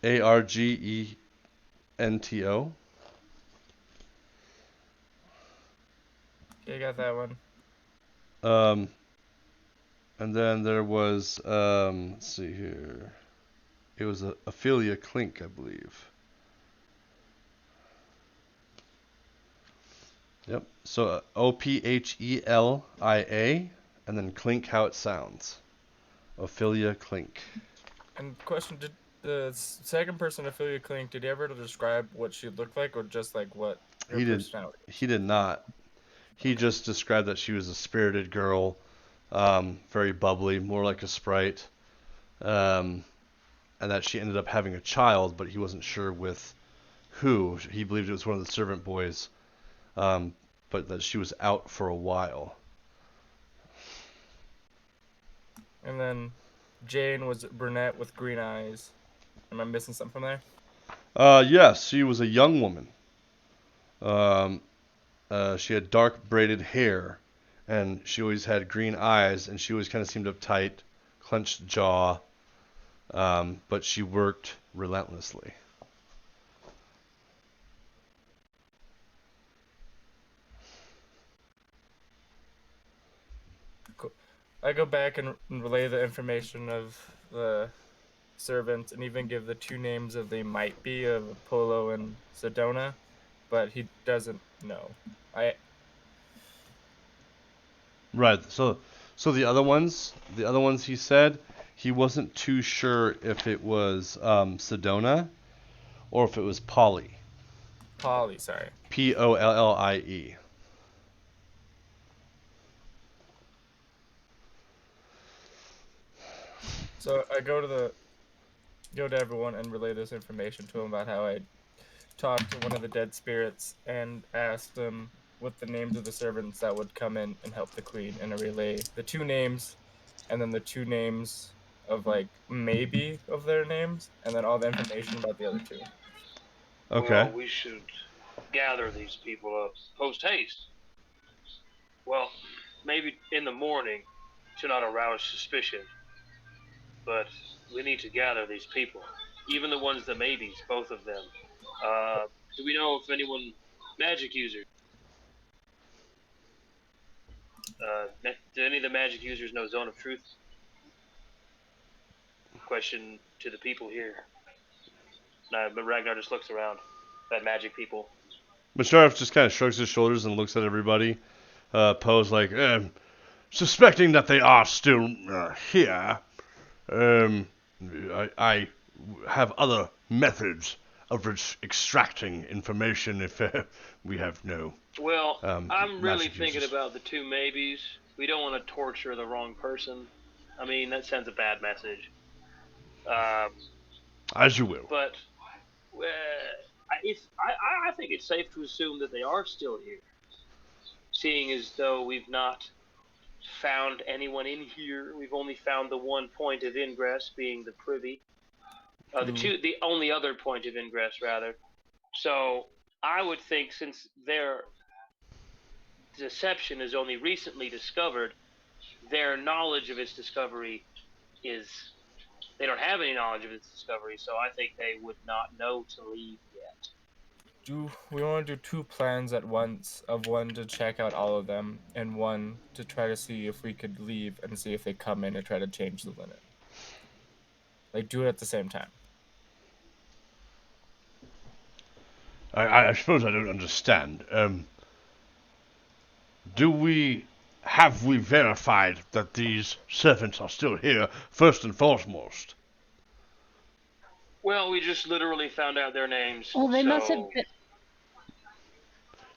Argento. Okay, got that one. And then there was, let's see here. It was Ophelia Clink, I believe. Yep. So Ophelia, and then Clink, how it sounds. Ophelia Clink. And question: did the second person, Ophelia Clink, did he ever describe what she looked like, or just like what her personality? He did not. He just described that she was a spirited girl, very bubbly, more like a sprite, and that she ended up having a child, but he wasn't sure with who. He believed it was one of the servant boys, but that she was out for a while. And then Jane was brunette with green eyes. Am I missing something from there? Yes, she was a young woman. She had dark braided hair, and she always had green eyes, and she always kind of seemed uptight, clenched jaw, but she worked relentlessly. Cool. I go back and relay the information of the servants, and even give the two names of they might be of Apollo and Sedona, but he doesn't know. Right. So the other ones he said he wasn't too sure if it was Sedona or if it was Polly. Polly, sorry. Pollie. So I go to everyone and relay this information to them about how I talked to one of the dead spirits and asked them what the names of the servants that would come in and help the queen, and I relay the two names and then the two names of like maybe of their names, and then all the information about the other two. Okay. Well, we should gather these people up post haste. Well, maybe in the morning to not arouse suspicion. But we need to gather these people. Even the ones that maybes, both of them. Do we know if anyone magic users? Do any of the magic users know Zone of Truth? Question to the people here. But Ragnar just looks around at magic people. Musharraf just kind of shrugs his shoulders and looks at everybody. Poe's like, suspecting that they are still here. I have other methods of extracting information if we have no. Well, I'm really thinking users. about the two maybes. We don't want to torture the wrong person. I mean, that sends a bad message. As you will. But I think it's safe to assume that they are still here, seeing as though we've not found anyone in here. We've only found the one point of ingress, being the privy. The only other point of ingress, rather. So I would think, since their deception is only recently discovered, their knowledge of its discovery is... They don't have any knowledge of its discovery, so I think they would not know to leave yet. we want to do 2 plans at once, of one to check out all of them, and one to try to see if we could leave and see if they come in and try to change the linen. Like, do it at the same time. I suppose I don't understand. Have we verified that these servants are still here, first and foremost? Well, we just literally found out their names. Well, they so... must have been.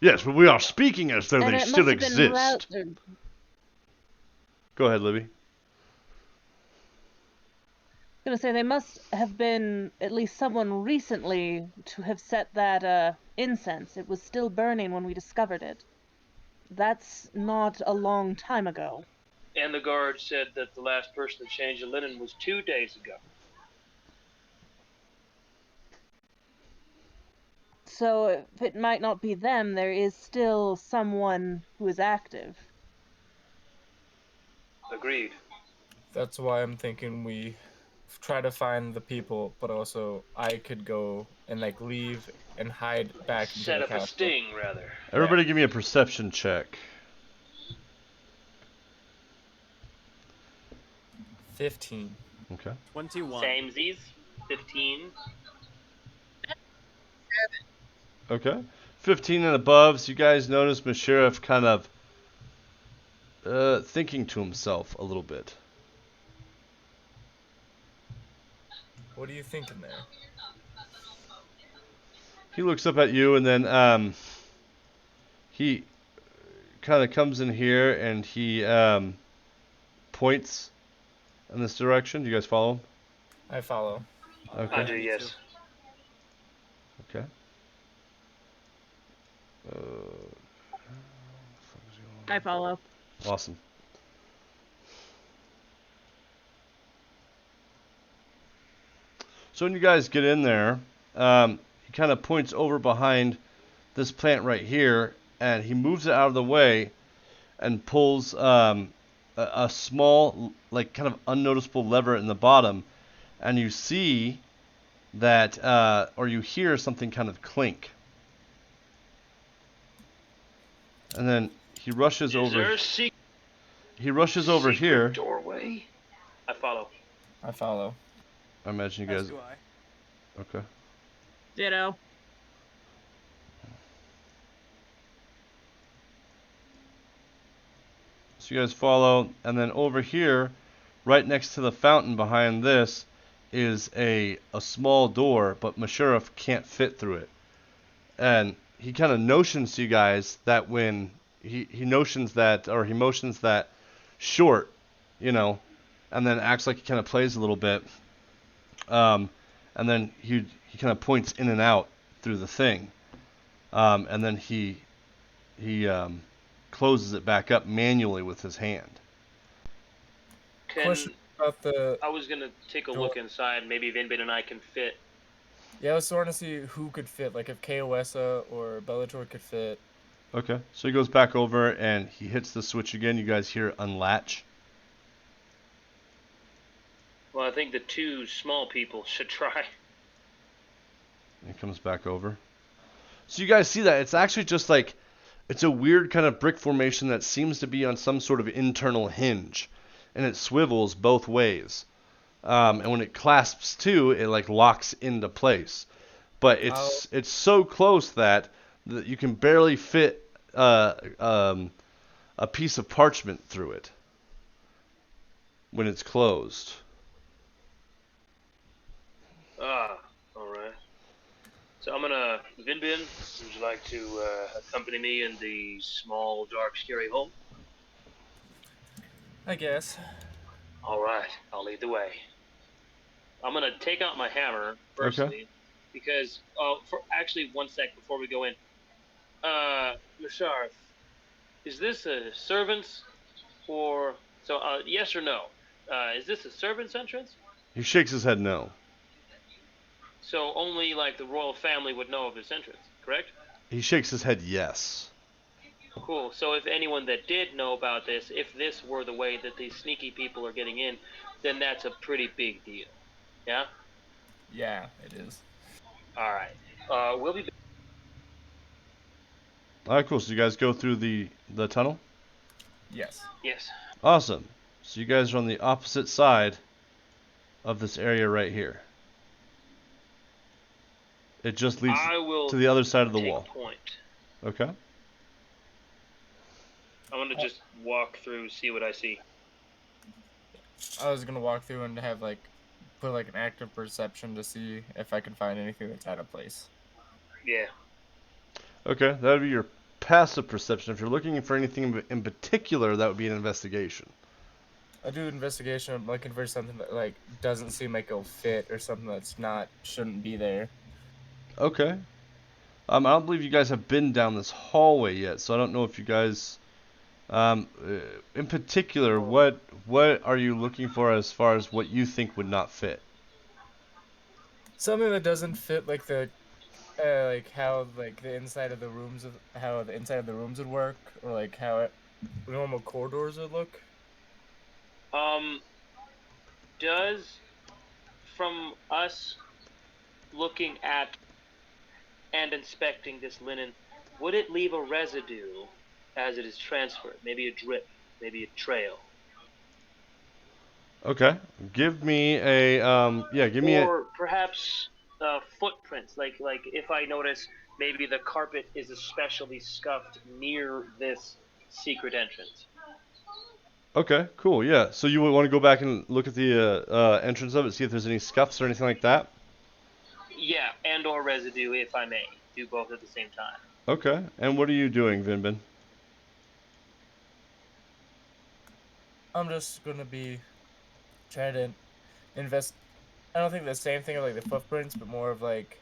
Yes, but we are speaking as though And they it still must have been exist. Go ahead, Libby. Gonna say they must have been at least someone recently to have set that incense. It was still burning when we discovered it. That's not a long time ago. And the guard said that the last person to change the linen was 2 days ago. So if it might not be them, there is still someone who is active. Agreed. That's why I'm thinking we try to find the people, but also I could go and like leave and hide back into Set the up castle. a sting, rather. Everybody give me a perception check. 15. Okay. 21. Samesies. 15. Okay. 15 and above, so you guys notice Mashirif kind of thinking to himself a little bit. What are you thinking there? He looks up at you and then he kind of comes in here and he points in this direction. Do you guys follow him? I follow. Okay. I do, yes. Okay. I follow. Awesome. So when you guys get in there, he kind of points over behind this plant right here, and he moves it out of the way and pulls a small, like kind of unnoticeable lever in the bottom, and you see that, or you hear something kind of clink. And then he rushes over. He rushes over here. Doorway. I follow. I follow. I imagine you As guys. do I. Okay. Ditto. So you guys follow, and then over here, right next to the fountain behind this, is a small door, but Mashirif can't fit through it. And he kind of notions to you guys that when he motions that short, you know, and then acts like he kind of plays a little bit. And then he kind of points in and out through the thing. And then he closes it back up manually with his hand. Question about the... I was going to take a look inside. Maybe Vinbin and I can fit. Yeah, I was starting to see who could fit, like if KOSA or Bellator could fit. Okay, so he goes back over and he hits the switch again. You guys hear it unlatch. Well, I think the 2 small people should try. And he comes back over. So you guys see that it's actually just like, it's a weird kind of brick formation that seems to be on some sort of internal hinge, and it swivels both ways. And when it clasps to, it like locks into place. But it's so close that you can barely fit a piece of parchment through it when it's closed. Alright. So I'm gonna... Vinbin, would you like to accompany me in the small, dark, scary hole? I guess. Alright, I'll lead the way. I'm gonna take out my hammer, firstly, because... actually, one sec before we go in. Musharif, is this a servant's or... So, yes or no? Is this a servant's entrance? He shakes his head no. So only, like, the royal family would know of this entrance, correct? He shakes his head yes. Cool. So if anyone that did know about this, if this were the way that these sneaky people are getting in, then that's a pretty big deal. Yeah? Yeah, it is. Alright. We'll be back. All right, cool. So you guys go through the tunnel. Yes. Yes. Awesome. So you guys are on the opposite side of this area right here. It just leads I will to the other side of the take wall. point. Okay. I want to just walk through, see what I see. I was gonna walk through and have like put like an active perception to see if I can find anything that's out of place. Yeah. Okay, that would be your passive perception. If you're looking for anything in particular, that would be an investigation. I do investigation. I'm looking for something that like doesn't seem like it'll fit or something that's not shouldn't be there. Okay. I don't believe you guys have been down this hallway yet, so I don't know if you guys, in particular, what are you looking for as far as what you think would not fit? Something that doesn't fit like the like how like the inside of the rooms how the inside of the rooms would work or like how normal corridors would look. Does from us looking at and inspecting this linen, would it leave a residue as it is transferred? Maybe a drip, maybe a trail. Okay. Give me a give me a Or perhaps footprints, like if I notice maybe the carpet is especially scuffed near this secret entrance. Okay, cool. Yeah. So you would want to go back and look at the entrance of it, see if there's any scuffs or anything like that? Yeah, and or residue, if I may. Do both at the same time. Okay. And what are you doing, Vinbin? I'm just gonna be trying to invest. I don't think the same thing of like the footprints, but more of like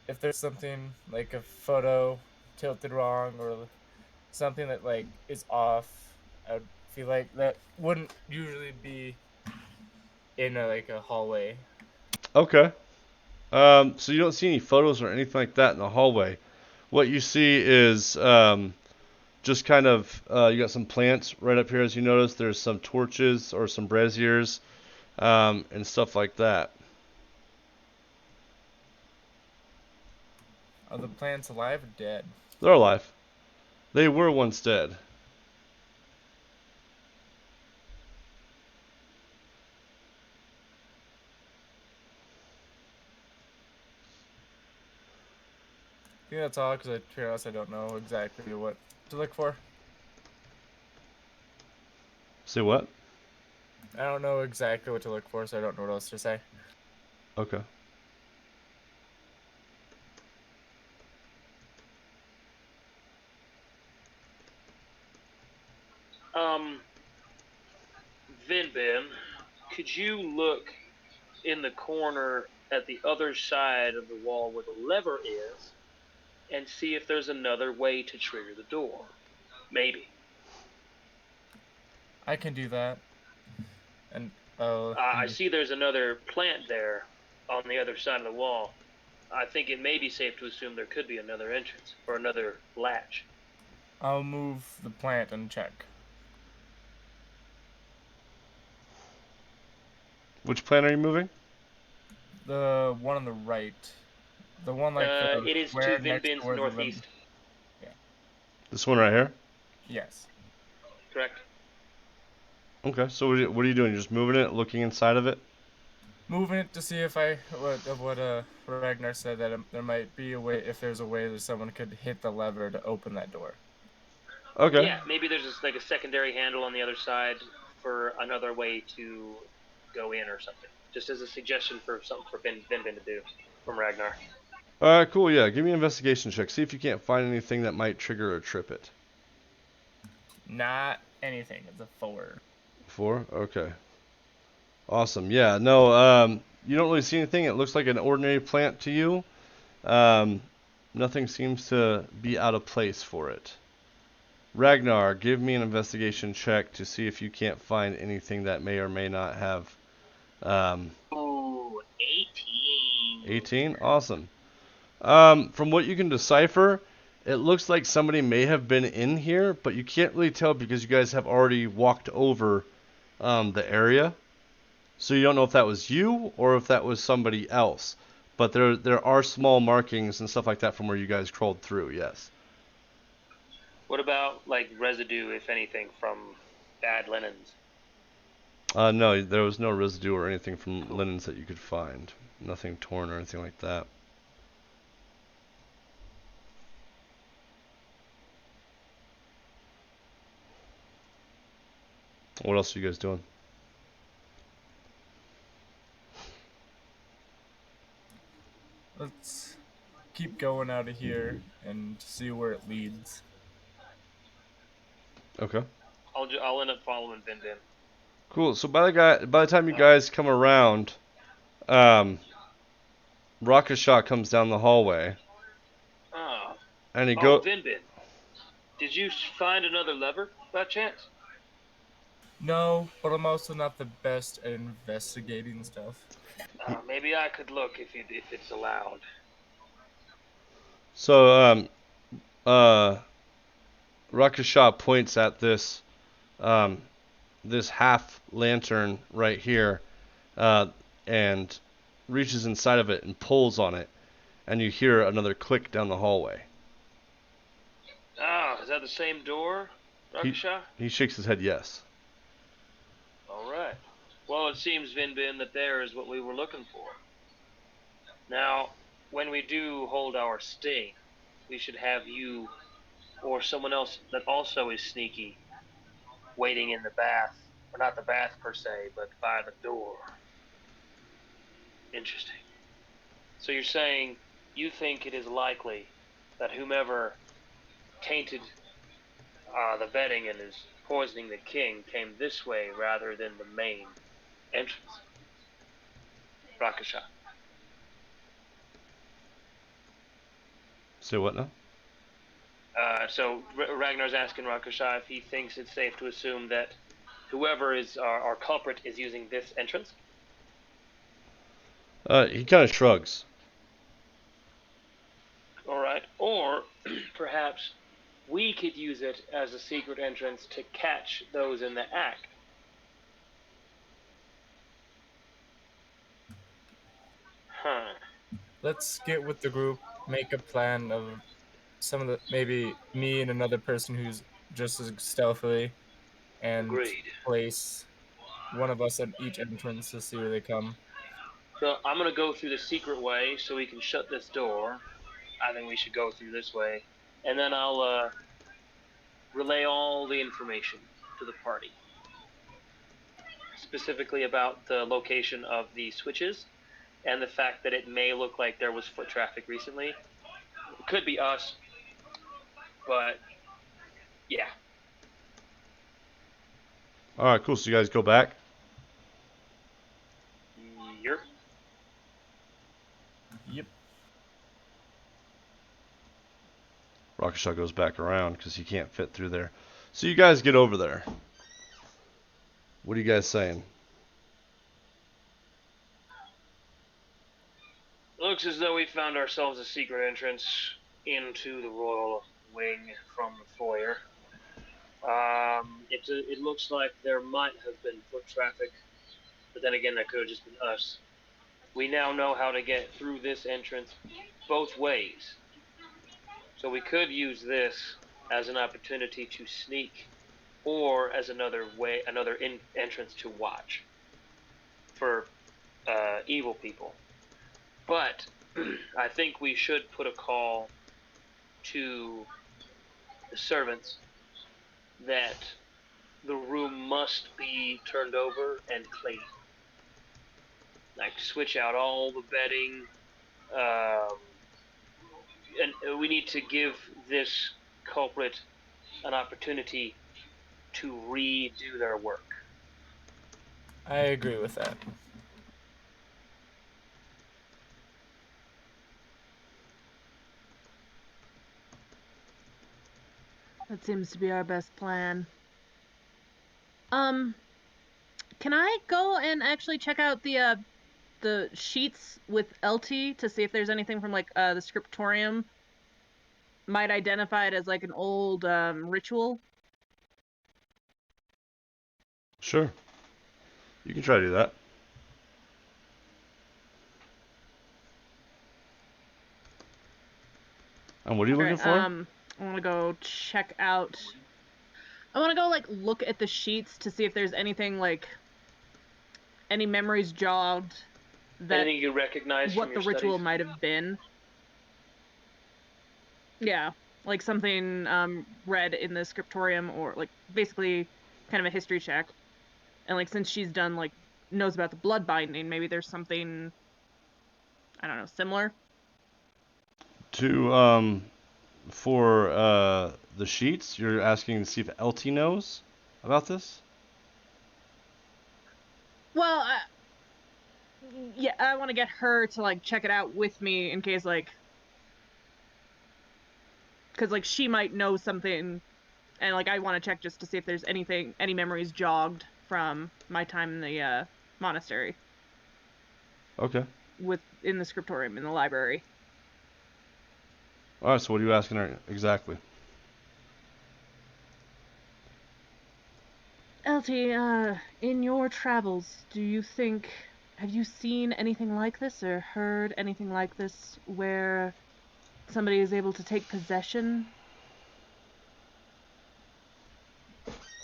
if there's something like a photo tilted wrong or something that like is off. I would feel like that wouldn't usually be in like a hallway. Okay. So you don't see any photos or anything like that in the hallway. What you see is just kind of you got some plants right up here, as you notice. There's some torches or some braziers and stuff like that. Are the plants alive or dead? They're alive. They were once dead. I think that's all, because to be honest, I don't know exactly what to look for. Say what? I don't know exactly what to look for, so I don't know what else to say. Okay. Vinbin, could you look in the corner at the other side of the wall where the lever is and see if there's another way to trigger the door? Maybe. I can do that. And I see there's another plant there on the other side of the wall. I think it may be safe to assume there could be another entrance or another latch. I'll move the plant and check. Which plant are you moving? The one on the right. The one like the it is to square next Vinbin's door the northeast. Yeah. This one right here? Yes. Correct. Okay, so what are you doing? You're just moving it, looking inside of it? Moving it to see if what Ragnar said, that there might be a way, if there's a way that someone could hit the lever to open that door. Okay. Yeah, maybe there's just like a secondary handle on the other side for another way to go in or something. Just as a suggestion for something for Vinbin to do from Ragnar. Alright, cool, yeah. Give me an investigation check. See if you can't find anything that might trigger or trip it. Not anything. It's a 4. 4? Okay. Awesome. Yeah, no, you don't really see anything. It looks like an ordinary plant to you. Nothing seems to be out of place for it. Ragnar, give me an investigation check to see if you can't find anything that may or may not have. Ooh, 18. 18? Awesome. From what you can decipher, it looks like somebody may have been in here, but you can't really tell because you guys have already walked over the area. So you don't know if that was you or if that was somebody else. But there are small markings and stuff like that from where you guys crawled through, yes. What about like residue, if anything, from bad linens? No, there was no residue or anything from Cool. linens that you could find. Nothing torn or anything like that. What else are you guys doing? Let's keep going out of here and see where it leads. Okay. I'll end up following Vinbin. Cool. So by the time you guys come around, Rakasha comes down the hallway, Oh, and he Vinbin. Did you find another lever by chance? No, but I'm also not the best at investigating stuff. Maybe I could look if it's allowed. So Rakasha points at this this half lantern right here, and reaches inside of it and pulls on it, and you hear another click down the hallway. Is that the same door, Rakasha? He shakes his head yes. All right. Well, it seems, Vinbin, that there is what we were looking for. Now, when we do hold our sting, we should have you or someone else that also is sneaky waiting in the bath. Or not the bath per se, but by the door. Interesting. So you're saying you think it is likely that whomever tainted the bedding and is poisoning the king came this way rather than the main entrance? Rakasha. Say what now? So Ragnar's asking Rakasha if he thinks it's safe to assume that whoever is our culprit is using this entrance. He kind of shrugs. All right. Or perhaps we could use it as a secret entrance to catch those in the act. Huh. Let's get with the group, make a plan of maybe me and another person who's just as stealthily, and Agreed. place one of us at each entrance to see where they come. So I'm going to go through the secret way so we can shut this door. I think we should go through this way. And then I'll relay all the information to the party. Specifically about the location of the switches and the fact that it may look like there was foot traffic recently. It could be us, but yeah. Alright, cool. So you guys go back? Yep. Yep. Rakasha goes back around because he can't fit through there. So you guys get over there. What are you guys saying? Looks as though we found ourselves a secret entrance into the royal wing from the foyer. It looks like there might have been foot traffic, but then again, that could have just been us. We now know how to get through this entrance both ways. So we could use this as an opportunity to sneak, or as another entrance to watch for evil people. But I think we should put a call to the servants that the room must be turned over and cleaned. Like, switch out all the bedding, and we need to give this culprit an opportunity to redo their work. I agree with that. That seems to be our best plan. Can I go and actually check out the sheets with LT to see if there's anything from like the scriptorium might identify it as like an old ritual? Sure. You can try to do that. And what are you looking for? I want to go check out. I want to go like look at the sheets to see if there's anything like any memories jogged that Anything you recognize what from the your ritual studies? might have been. Yeah, like something read in the scriptorium, or like basically kind of a history check. And like since she's done like knows about the blood binding, maybe there's something, I don't know, similar. To for the sheets, you're asking to see if LT knows about this? Well, yeah, I want to get her to like check it out with me in case like, because like she might know something, and like I want to check just to see if there's any memories jogged from my time in the monastery Okay. in the scriptorium in the library. All right. So what are you asking her exactly? LT, in your travels, have you seen anything like this or heard anything like this where somebody is able to take possession?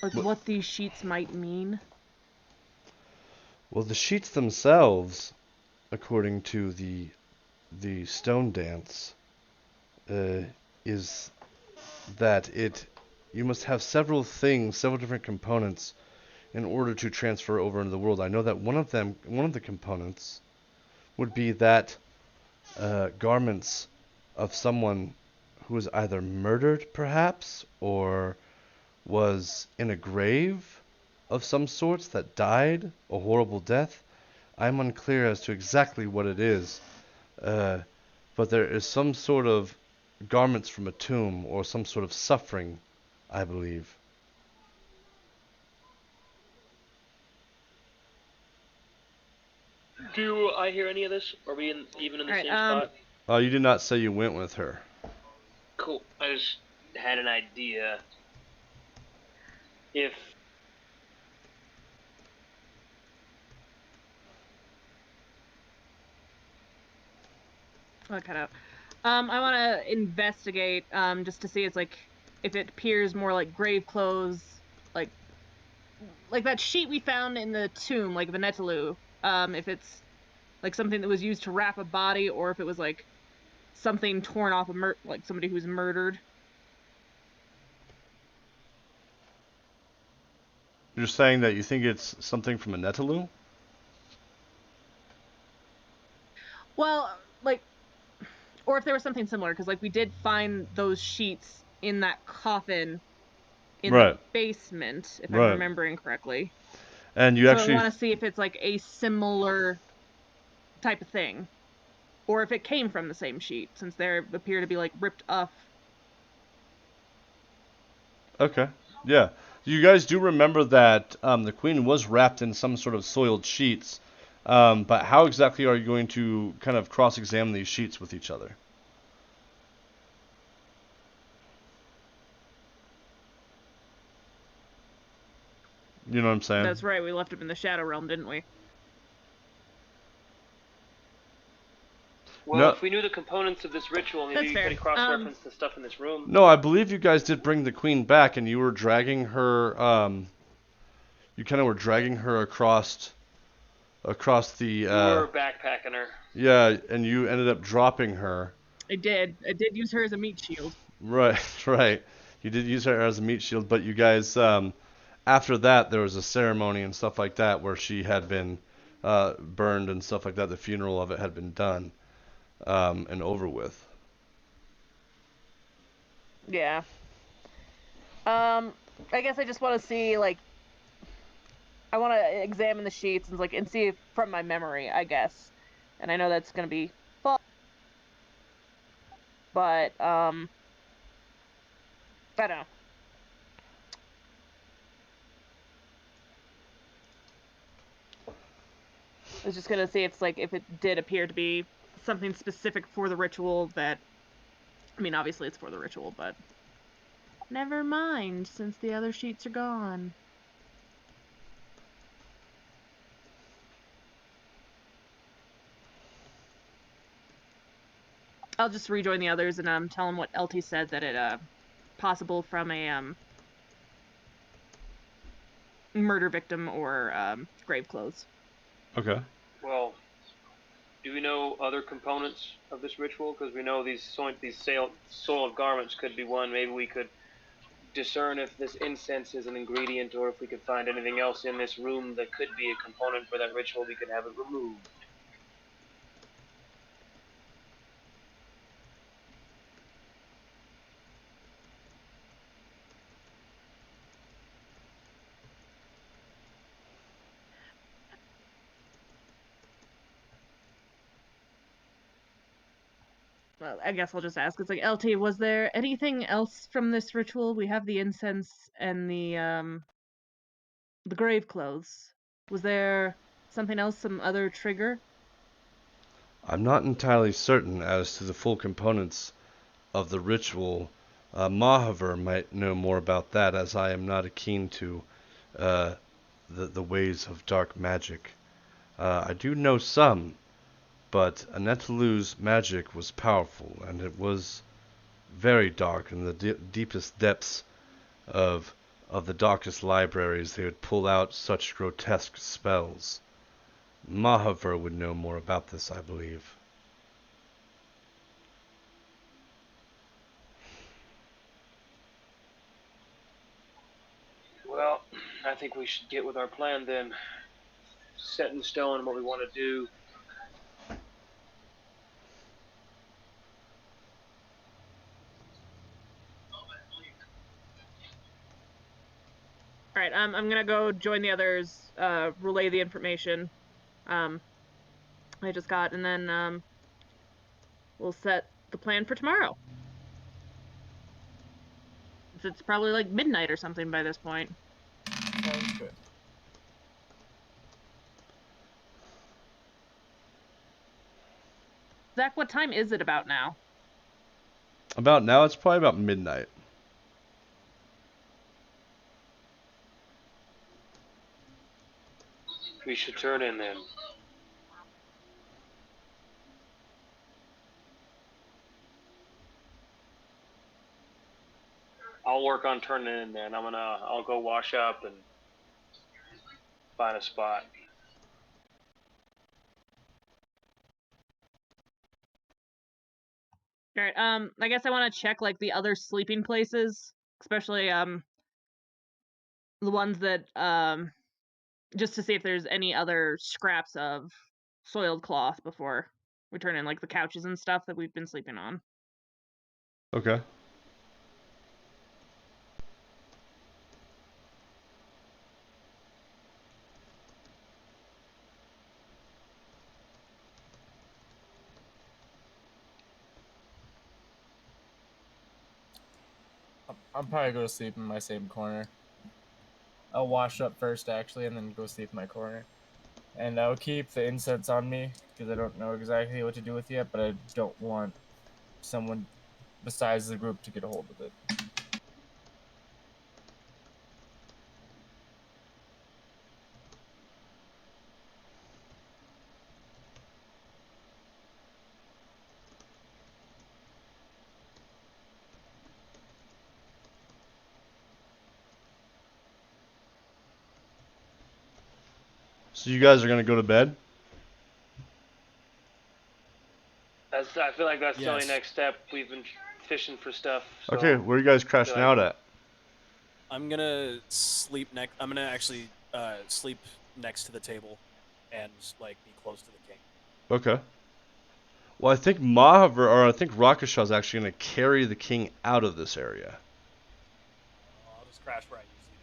Like what these sheets might mean? Well, the sheets themselves, according to the stone dance, is that you must have several things, several different components in order to transfer over into the world. I know that one of the components would be that garments of someone who was either murdered, perhaps, or was in a grave of some sorts that died a horrible death. I'm unclear as to exactly what it is, but there is some sort of garments from a tomb or some sort of suffering, I believe. Do I hear any of this? Are we even in the All right, same spot? You did not say you went with her. Cool. I just had an idea. If I'll cut out. I want to investigate just to see it's like if it appears more like grave clothes, like that sheet we found in the tomb, like Venetalu. If it's like something that was used to wrap a body, or if it was like something torn off like somebody who's murdered. You're saying that you think it's something from a Netaloo? Well, like, or if there was something similar, because like we did find those sheets in that coffin in the Right. basement, if I'm Right. remembering correctly. And you So actually I want to see if it's like a similar type of thing, or if it came from the same sheet, since they appear to be like ripped off. Okay. Yeah. You guys do remember that the queen was wrapped in some sort of soiled sheets, but how exactly are you going to kind of cross-examine these sheets with each other? You know what I'm saying? That's right, we left him in the Shadow Realm, didn't we? Well, No. if we knew the components of this ritual, maybe That's we fair. could cross-reference the stuff in this room. No, I believe you guys did bring the queen back, and you were dragging her. You kind of were dragging her across the. We were backpacking her. Yeah, and you ended up dropping her. I did use her as a meat shield. Right, right. You did use her as a meat shield, but you guys, after that, there was a ceremony and stuff like that where she had been burned and stuff like that. The funeral of it had been done and over with. Yeah. I guess I just want to see, like, I want to examine the sheets and see from my memory, I guess. And I know that's gonna be fun, but I don't know. I was just gonna see if it did appear to be something specific for the ritual that, I mean, obviously it's for the ritual, but never mind, since the other sheets are gone. I'll just rejoin the others and tell them what LT said, that possible from a murder victim or grave clothes. Okay. Well, do we know other components of this ritual? Because we know these soiled garments could be one. Maybe we could discern if this incense is an ingredient, or if we could find anything else in this room that could be a component for that ritual. We could have it removed. Well, I guess I'll just ask. It's like, LT, was there anything else from this ritual? We have the incense and the grave clothes. Was there something else, some other trigger? I'm not entirely certain as to the full components of the ritual. Mahaver might know more about that, as I am not keen to the ways of dark magic. I do know some, but Anetalu's magic was powerful, and it was very dark. In the deepest depths of the darkest libraries, they would pull out such grotesque spells. Mahaver would know more about this, I believe. Well, I think we should get with our plan then. Set in stone what we want to do. All right, I'm gonna go join the others, relay the information I just got, and then we'll set the plan for tomorrow. It's probably like midnight or something by this point. Sounds good. Zach, what time is it about now? About now, it's probably about midnight. We should turn in then. I'll work on turning in then. I'll go wash up and find a spot. All right, I guess I want to check like the other sleeping places, especially the ones that just to see if there's any other scraps of soiled cloth before we turn in like the couches and stuff that we've been sleeping on. Okay. I'll probably go to sleep in my same corner. I'll wash up first, actually, and then go sleep in my corner. And I'll keep the incense on me, because I don't know exactly what to do with it yet, but I don't want someone besides the group to get a hold of it. So you guys are gonna go to bed? I feel like that's the only Yes. next step. We've been fishing for stuff. So Okay, where are you guys crashing like- out at? I'm gonna sleep next. I'm gonna actually sleep next to the table, and like be close to the king. Okay. Well, I think Mahaver, or I think Rakasha is actually gonna carry the king out of this area. I'll just crash where I usually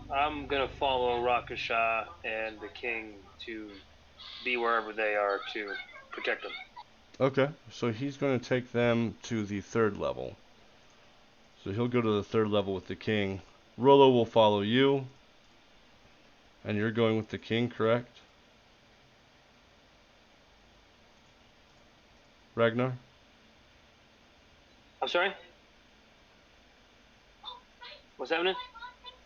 do. I'm gonna follow Rakasha and the king to be wherever they are to protect them. Okay, so he's going to take them to the 3rd level. So he'll go to the 3rd level with the king. Rollo will follow you. And you're going with the king, correct? Ragnar? I'm sorry? What's happening?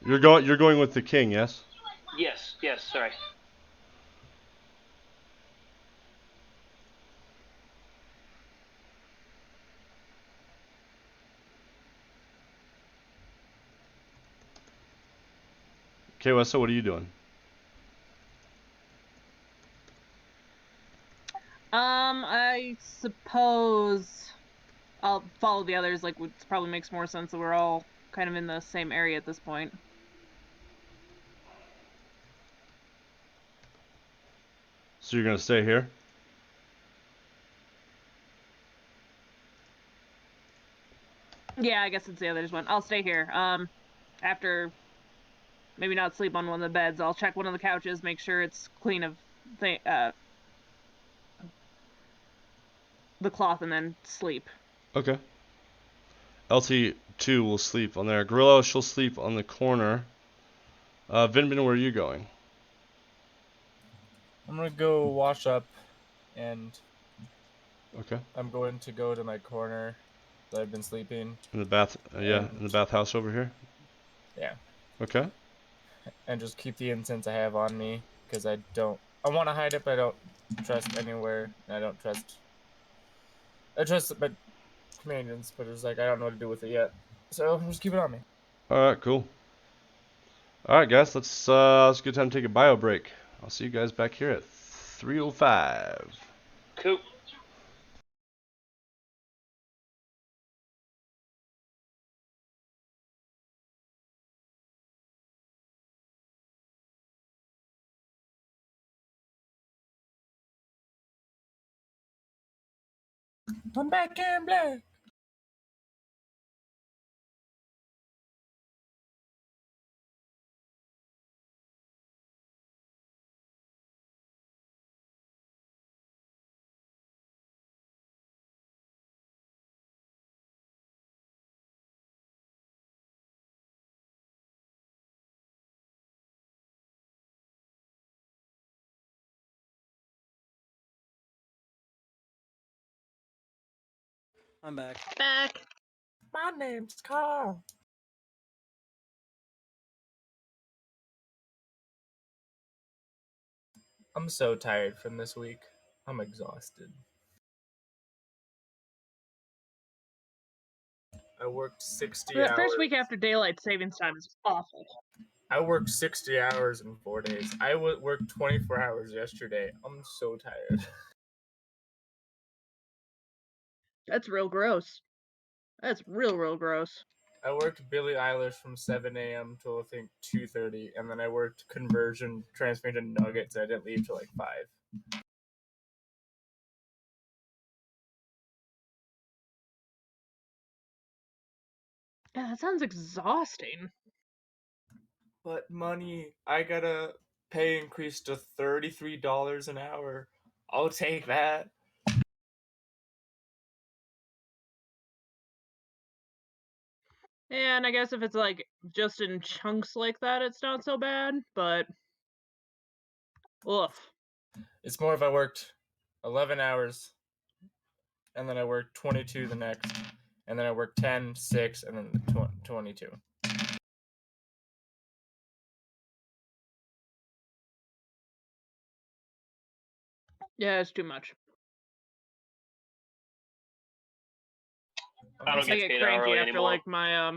You're going with the king, yes? Yes, sorry. Okay, Wessa, what are you doing? I suppose I'll follow the others. Like, it probably makes more sense that we're all kind of in the same area at this point. So you're gonna stay here? Yeah, I guess it's the others one. I'll stay here. After maybe not sleep on one of the beds, I'll check one of the couches, make sure it's clean of the cloth, and then sleep. Okay. LT2 will sleep on there. Grillo, she'll sleep on the corner. Vinbin, where are you going? I'm gonna go wash up, and Okay. I'm going to go to my corner that I've been sleeping. In the bath, yeah, in the bathhouse over here. Yeah. Okay. And just keep the incense I have on me, because I want to hide it, but I don't trust anywhere. And I trust my companions, but it's like I don't know what to do with it yet. So I'm just keep it on me. All right, cool. All right, guys, let's get time to take a bio break. I'll see you guys back here at 3:05. Cool. I'm back in black. I'm back. Back. My name's Carl. I'm so tired from this week. I'm exhausted. I worked 60 That hours. first week after daylight savings time is awful. I worked 60 hours in 4 days. I worked 24 hours yesterday. I'm so tired. That's real gross. That's real gross. I worked Billie Eilish from 7 a.m. till I think 2:30, and then I worked conversion, transformation nuggets. I didn't leave till like 5. Yeah, that sounds exhausting. But money, I got a pay increase to $33 an hour. I'll take that. Yeah, and I guess if it's like just in chunks like that, it's not so bad, but oof. It's more if I worked 11 hours, and then I worked 22 the next, and then I worked 10, 6, and then 22. Yeah, it's too much. I don't I get get paid cranky hourly after anymore. like my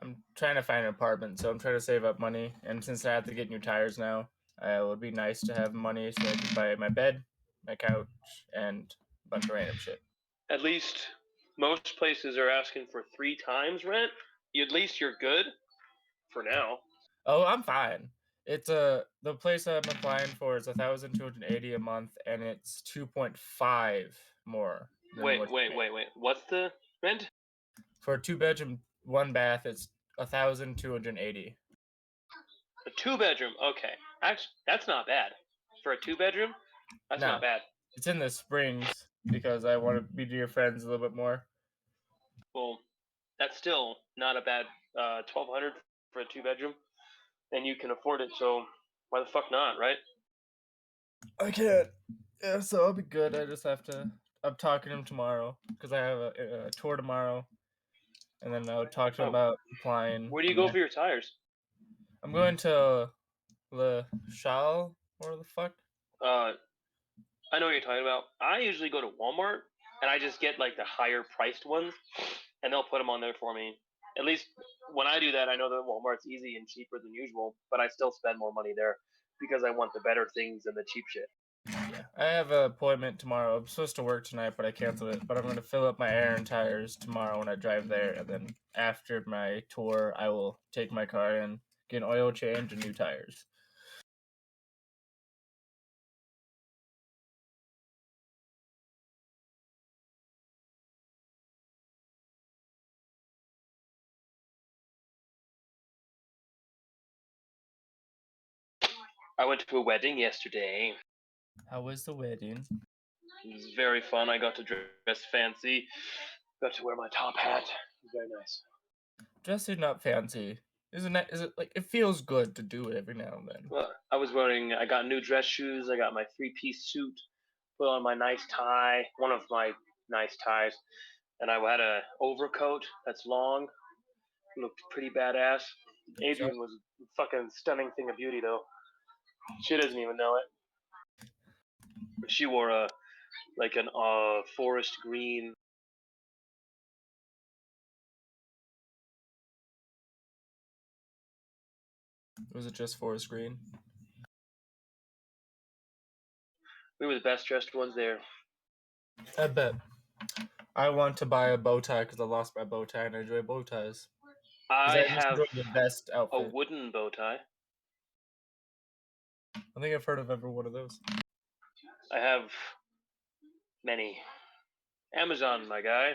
I'm trying to find an apartment, so I'm trying to save up money. And since I have to get new tires now, it would be nice to have money so I can buy my bed, my couch, and a bunch of random shit. At least most places are asking for 3 times rent. At least you're good for now. Oh, I'm fine. It's the place I'm applying for is $1,280 a month, and it's 2.5 more. Wait. What's the rent? For a 2-bedroom, 1 bath, it's $1,280. A 2-bedroom. Okay, actually, that's not bad for a 2-bedroom. That's No. not bad. It's in the Springs because I want to be to your friends a little bit more. Well, that's still not a bad $1,200 for a 2-bedroom, and you can afford it. So why the fuck not, right? I can't. Yeah, so I'll be good. I just have to. I'm talking to him tomorrow because I have a tour tomorrow, and then I'll talk to him about applying. Where do you go for your tires? I'm going to Le Chal, or the fuck? I know what you're talking about. I usually go to Walmart and I just get like the higher priced ones, and they'll put them on there for me. At least when I do that, I know that Walmart's easy and cheaper than usual, but I still spend more money there because I want the better things than the cheap shit. Yeah, I have an appointment tomorrow. I'm supposed to work tonight, but I canceled it. But I'm going to fill up my air and tires tomorrow when I drive there, and then after my tour, I will take my car and get an oil change and new tires. I went to a wedding yesterday. How was the wedding? It was very fun. I got to dress fancy. Got to wear my top hat. It was very nice. Dressing up fancy. Isn't that, is it like, it feels good to do it every now and then. Well, I got new dress shoes. I got my 3-piece suit. Put on my nice tie. One of my nice ties. And I had a overcoat that's long. Looked pretty badass. Adrian was a fucking stunning thing of beauty, though. She doesn't even know it. She wore an forest green. Was it just forest green? We were the best dressed ones there. I bet. I want to buy a bow tie because I lost my bow tie and I enjoy bow ties. I have the best a outfit. wooden bow tie. I think I've heard of every one of those. I have many. Amazon, my guy.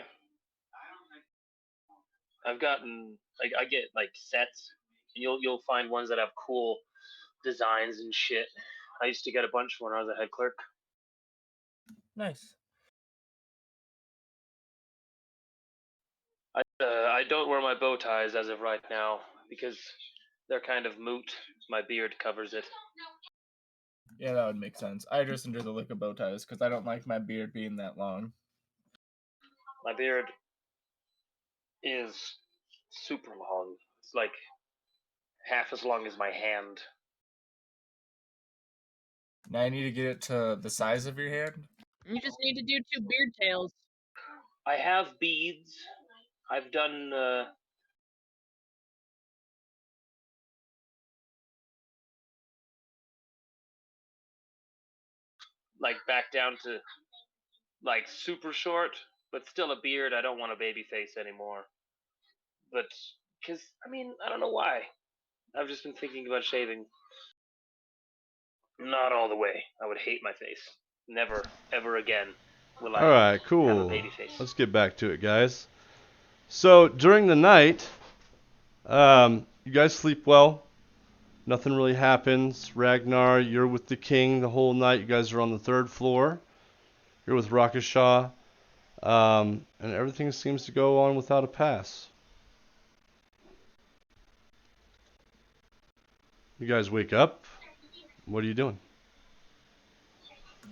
I've gotten I get like sets. You'll find ones that have cool designs and shit. I used to get a bunch when I was a head clerk. Nice. I don't wear my bow ties as of right now because they're kind of moot. My beard covers it. Yeah, that would make sense. I just enjoy the look of bow ties because I don't like my beard being that long. My beard is super long. It's like half as long as my hand. Now I need to get it to the size of your hand. You just need to do 2 beard tails. I have beads. I've done like back down to like super short, but still a beard. I don't want a baby face anymore. But because I don't know why. I've just been thinking about shaving. Not all the way. I would hate my face. Never, ever again will I Alright, have a cool. baby face. Let's get back to it, guys. So, during the night, you guys sleep well. Nothing really happens. Ragnar, you're with the king the whole night. You guys are on the 3rd floor. You're with Rakashaw. And everything seems to go on without a pass. You guys wake up. What are you doing?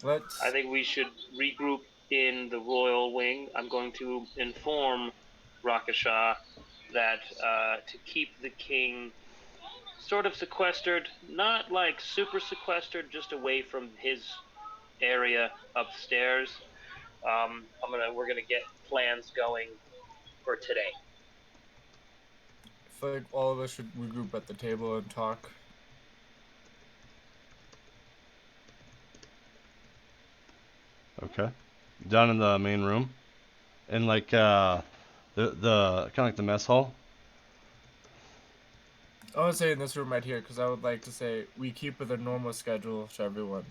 I think we should regroup in the royal wing. I'm going to inform Rakashaw that to keep the king sort of sequestered, not like super sequestered, just away from his area upstairs. We're gonna get plans going for today. I feel like all of us should regroup at the table and talk. Okay. Down in the main room. In like the kind of like the mess hall. I would say in this room right here because I would like to say we keep with a normal schedule to everyone.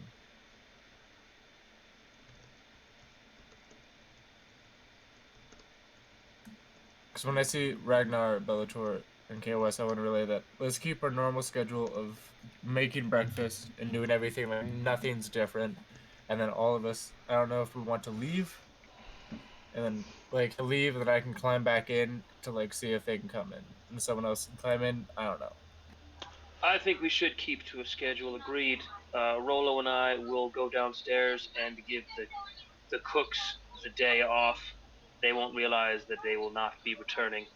Because when I see Ragnar, Bellator, and KOS, I want to relay that. Let's keep our normal schedule of making breakfast and doing everything like nothing's different. And then all of us, I don't know if we want to leave. And then like to leave and then I can climb back in to like see if they can come in. And someone else can climb in. I don't know. I think we should keep to a schedule. Agreed. Rolo and I will go downstairs and give the cooks the day off. They won't realize that they will not be returning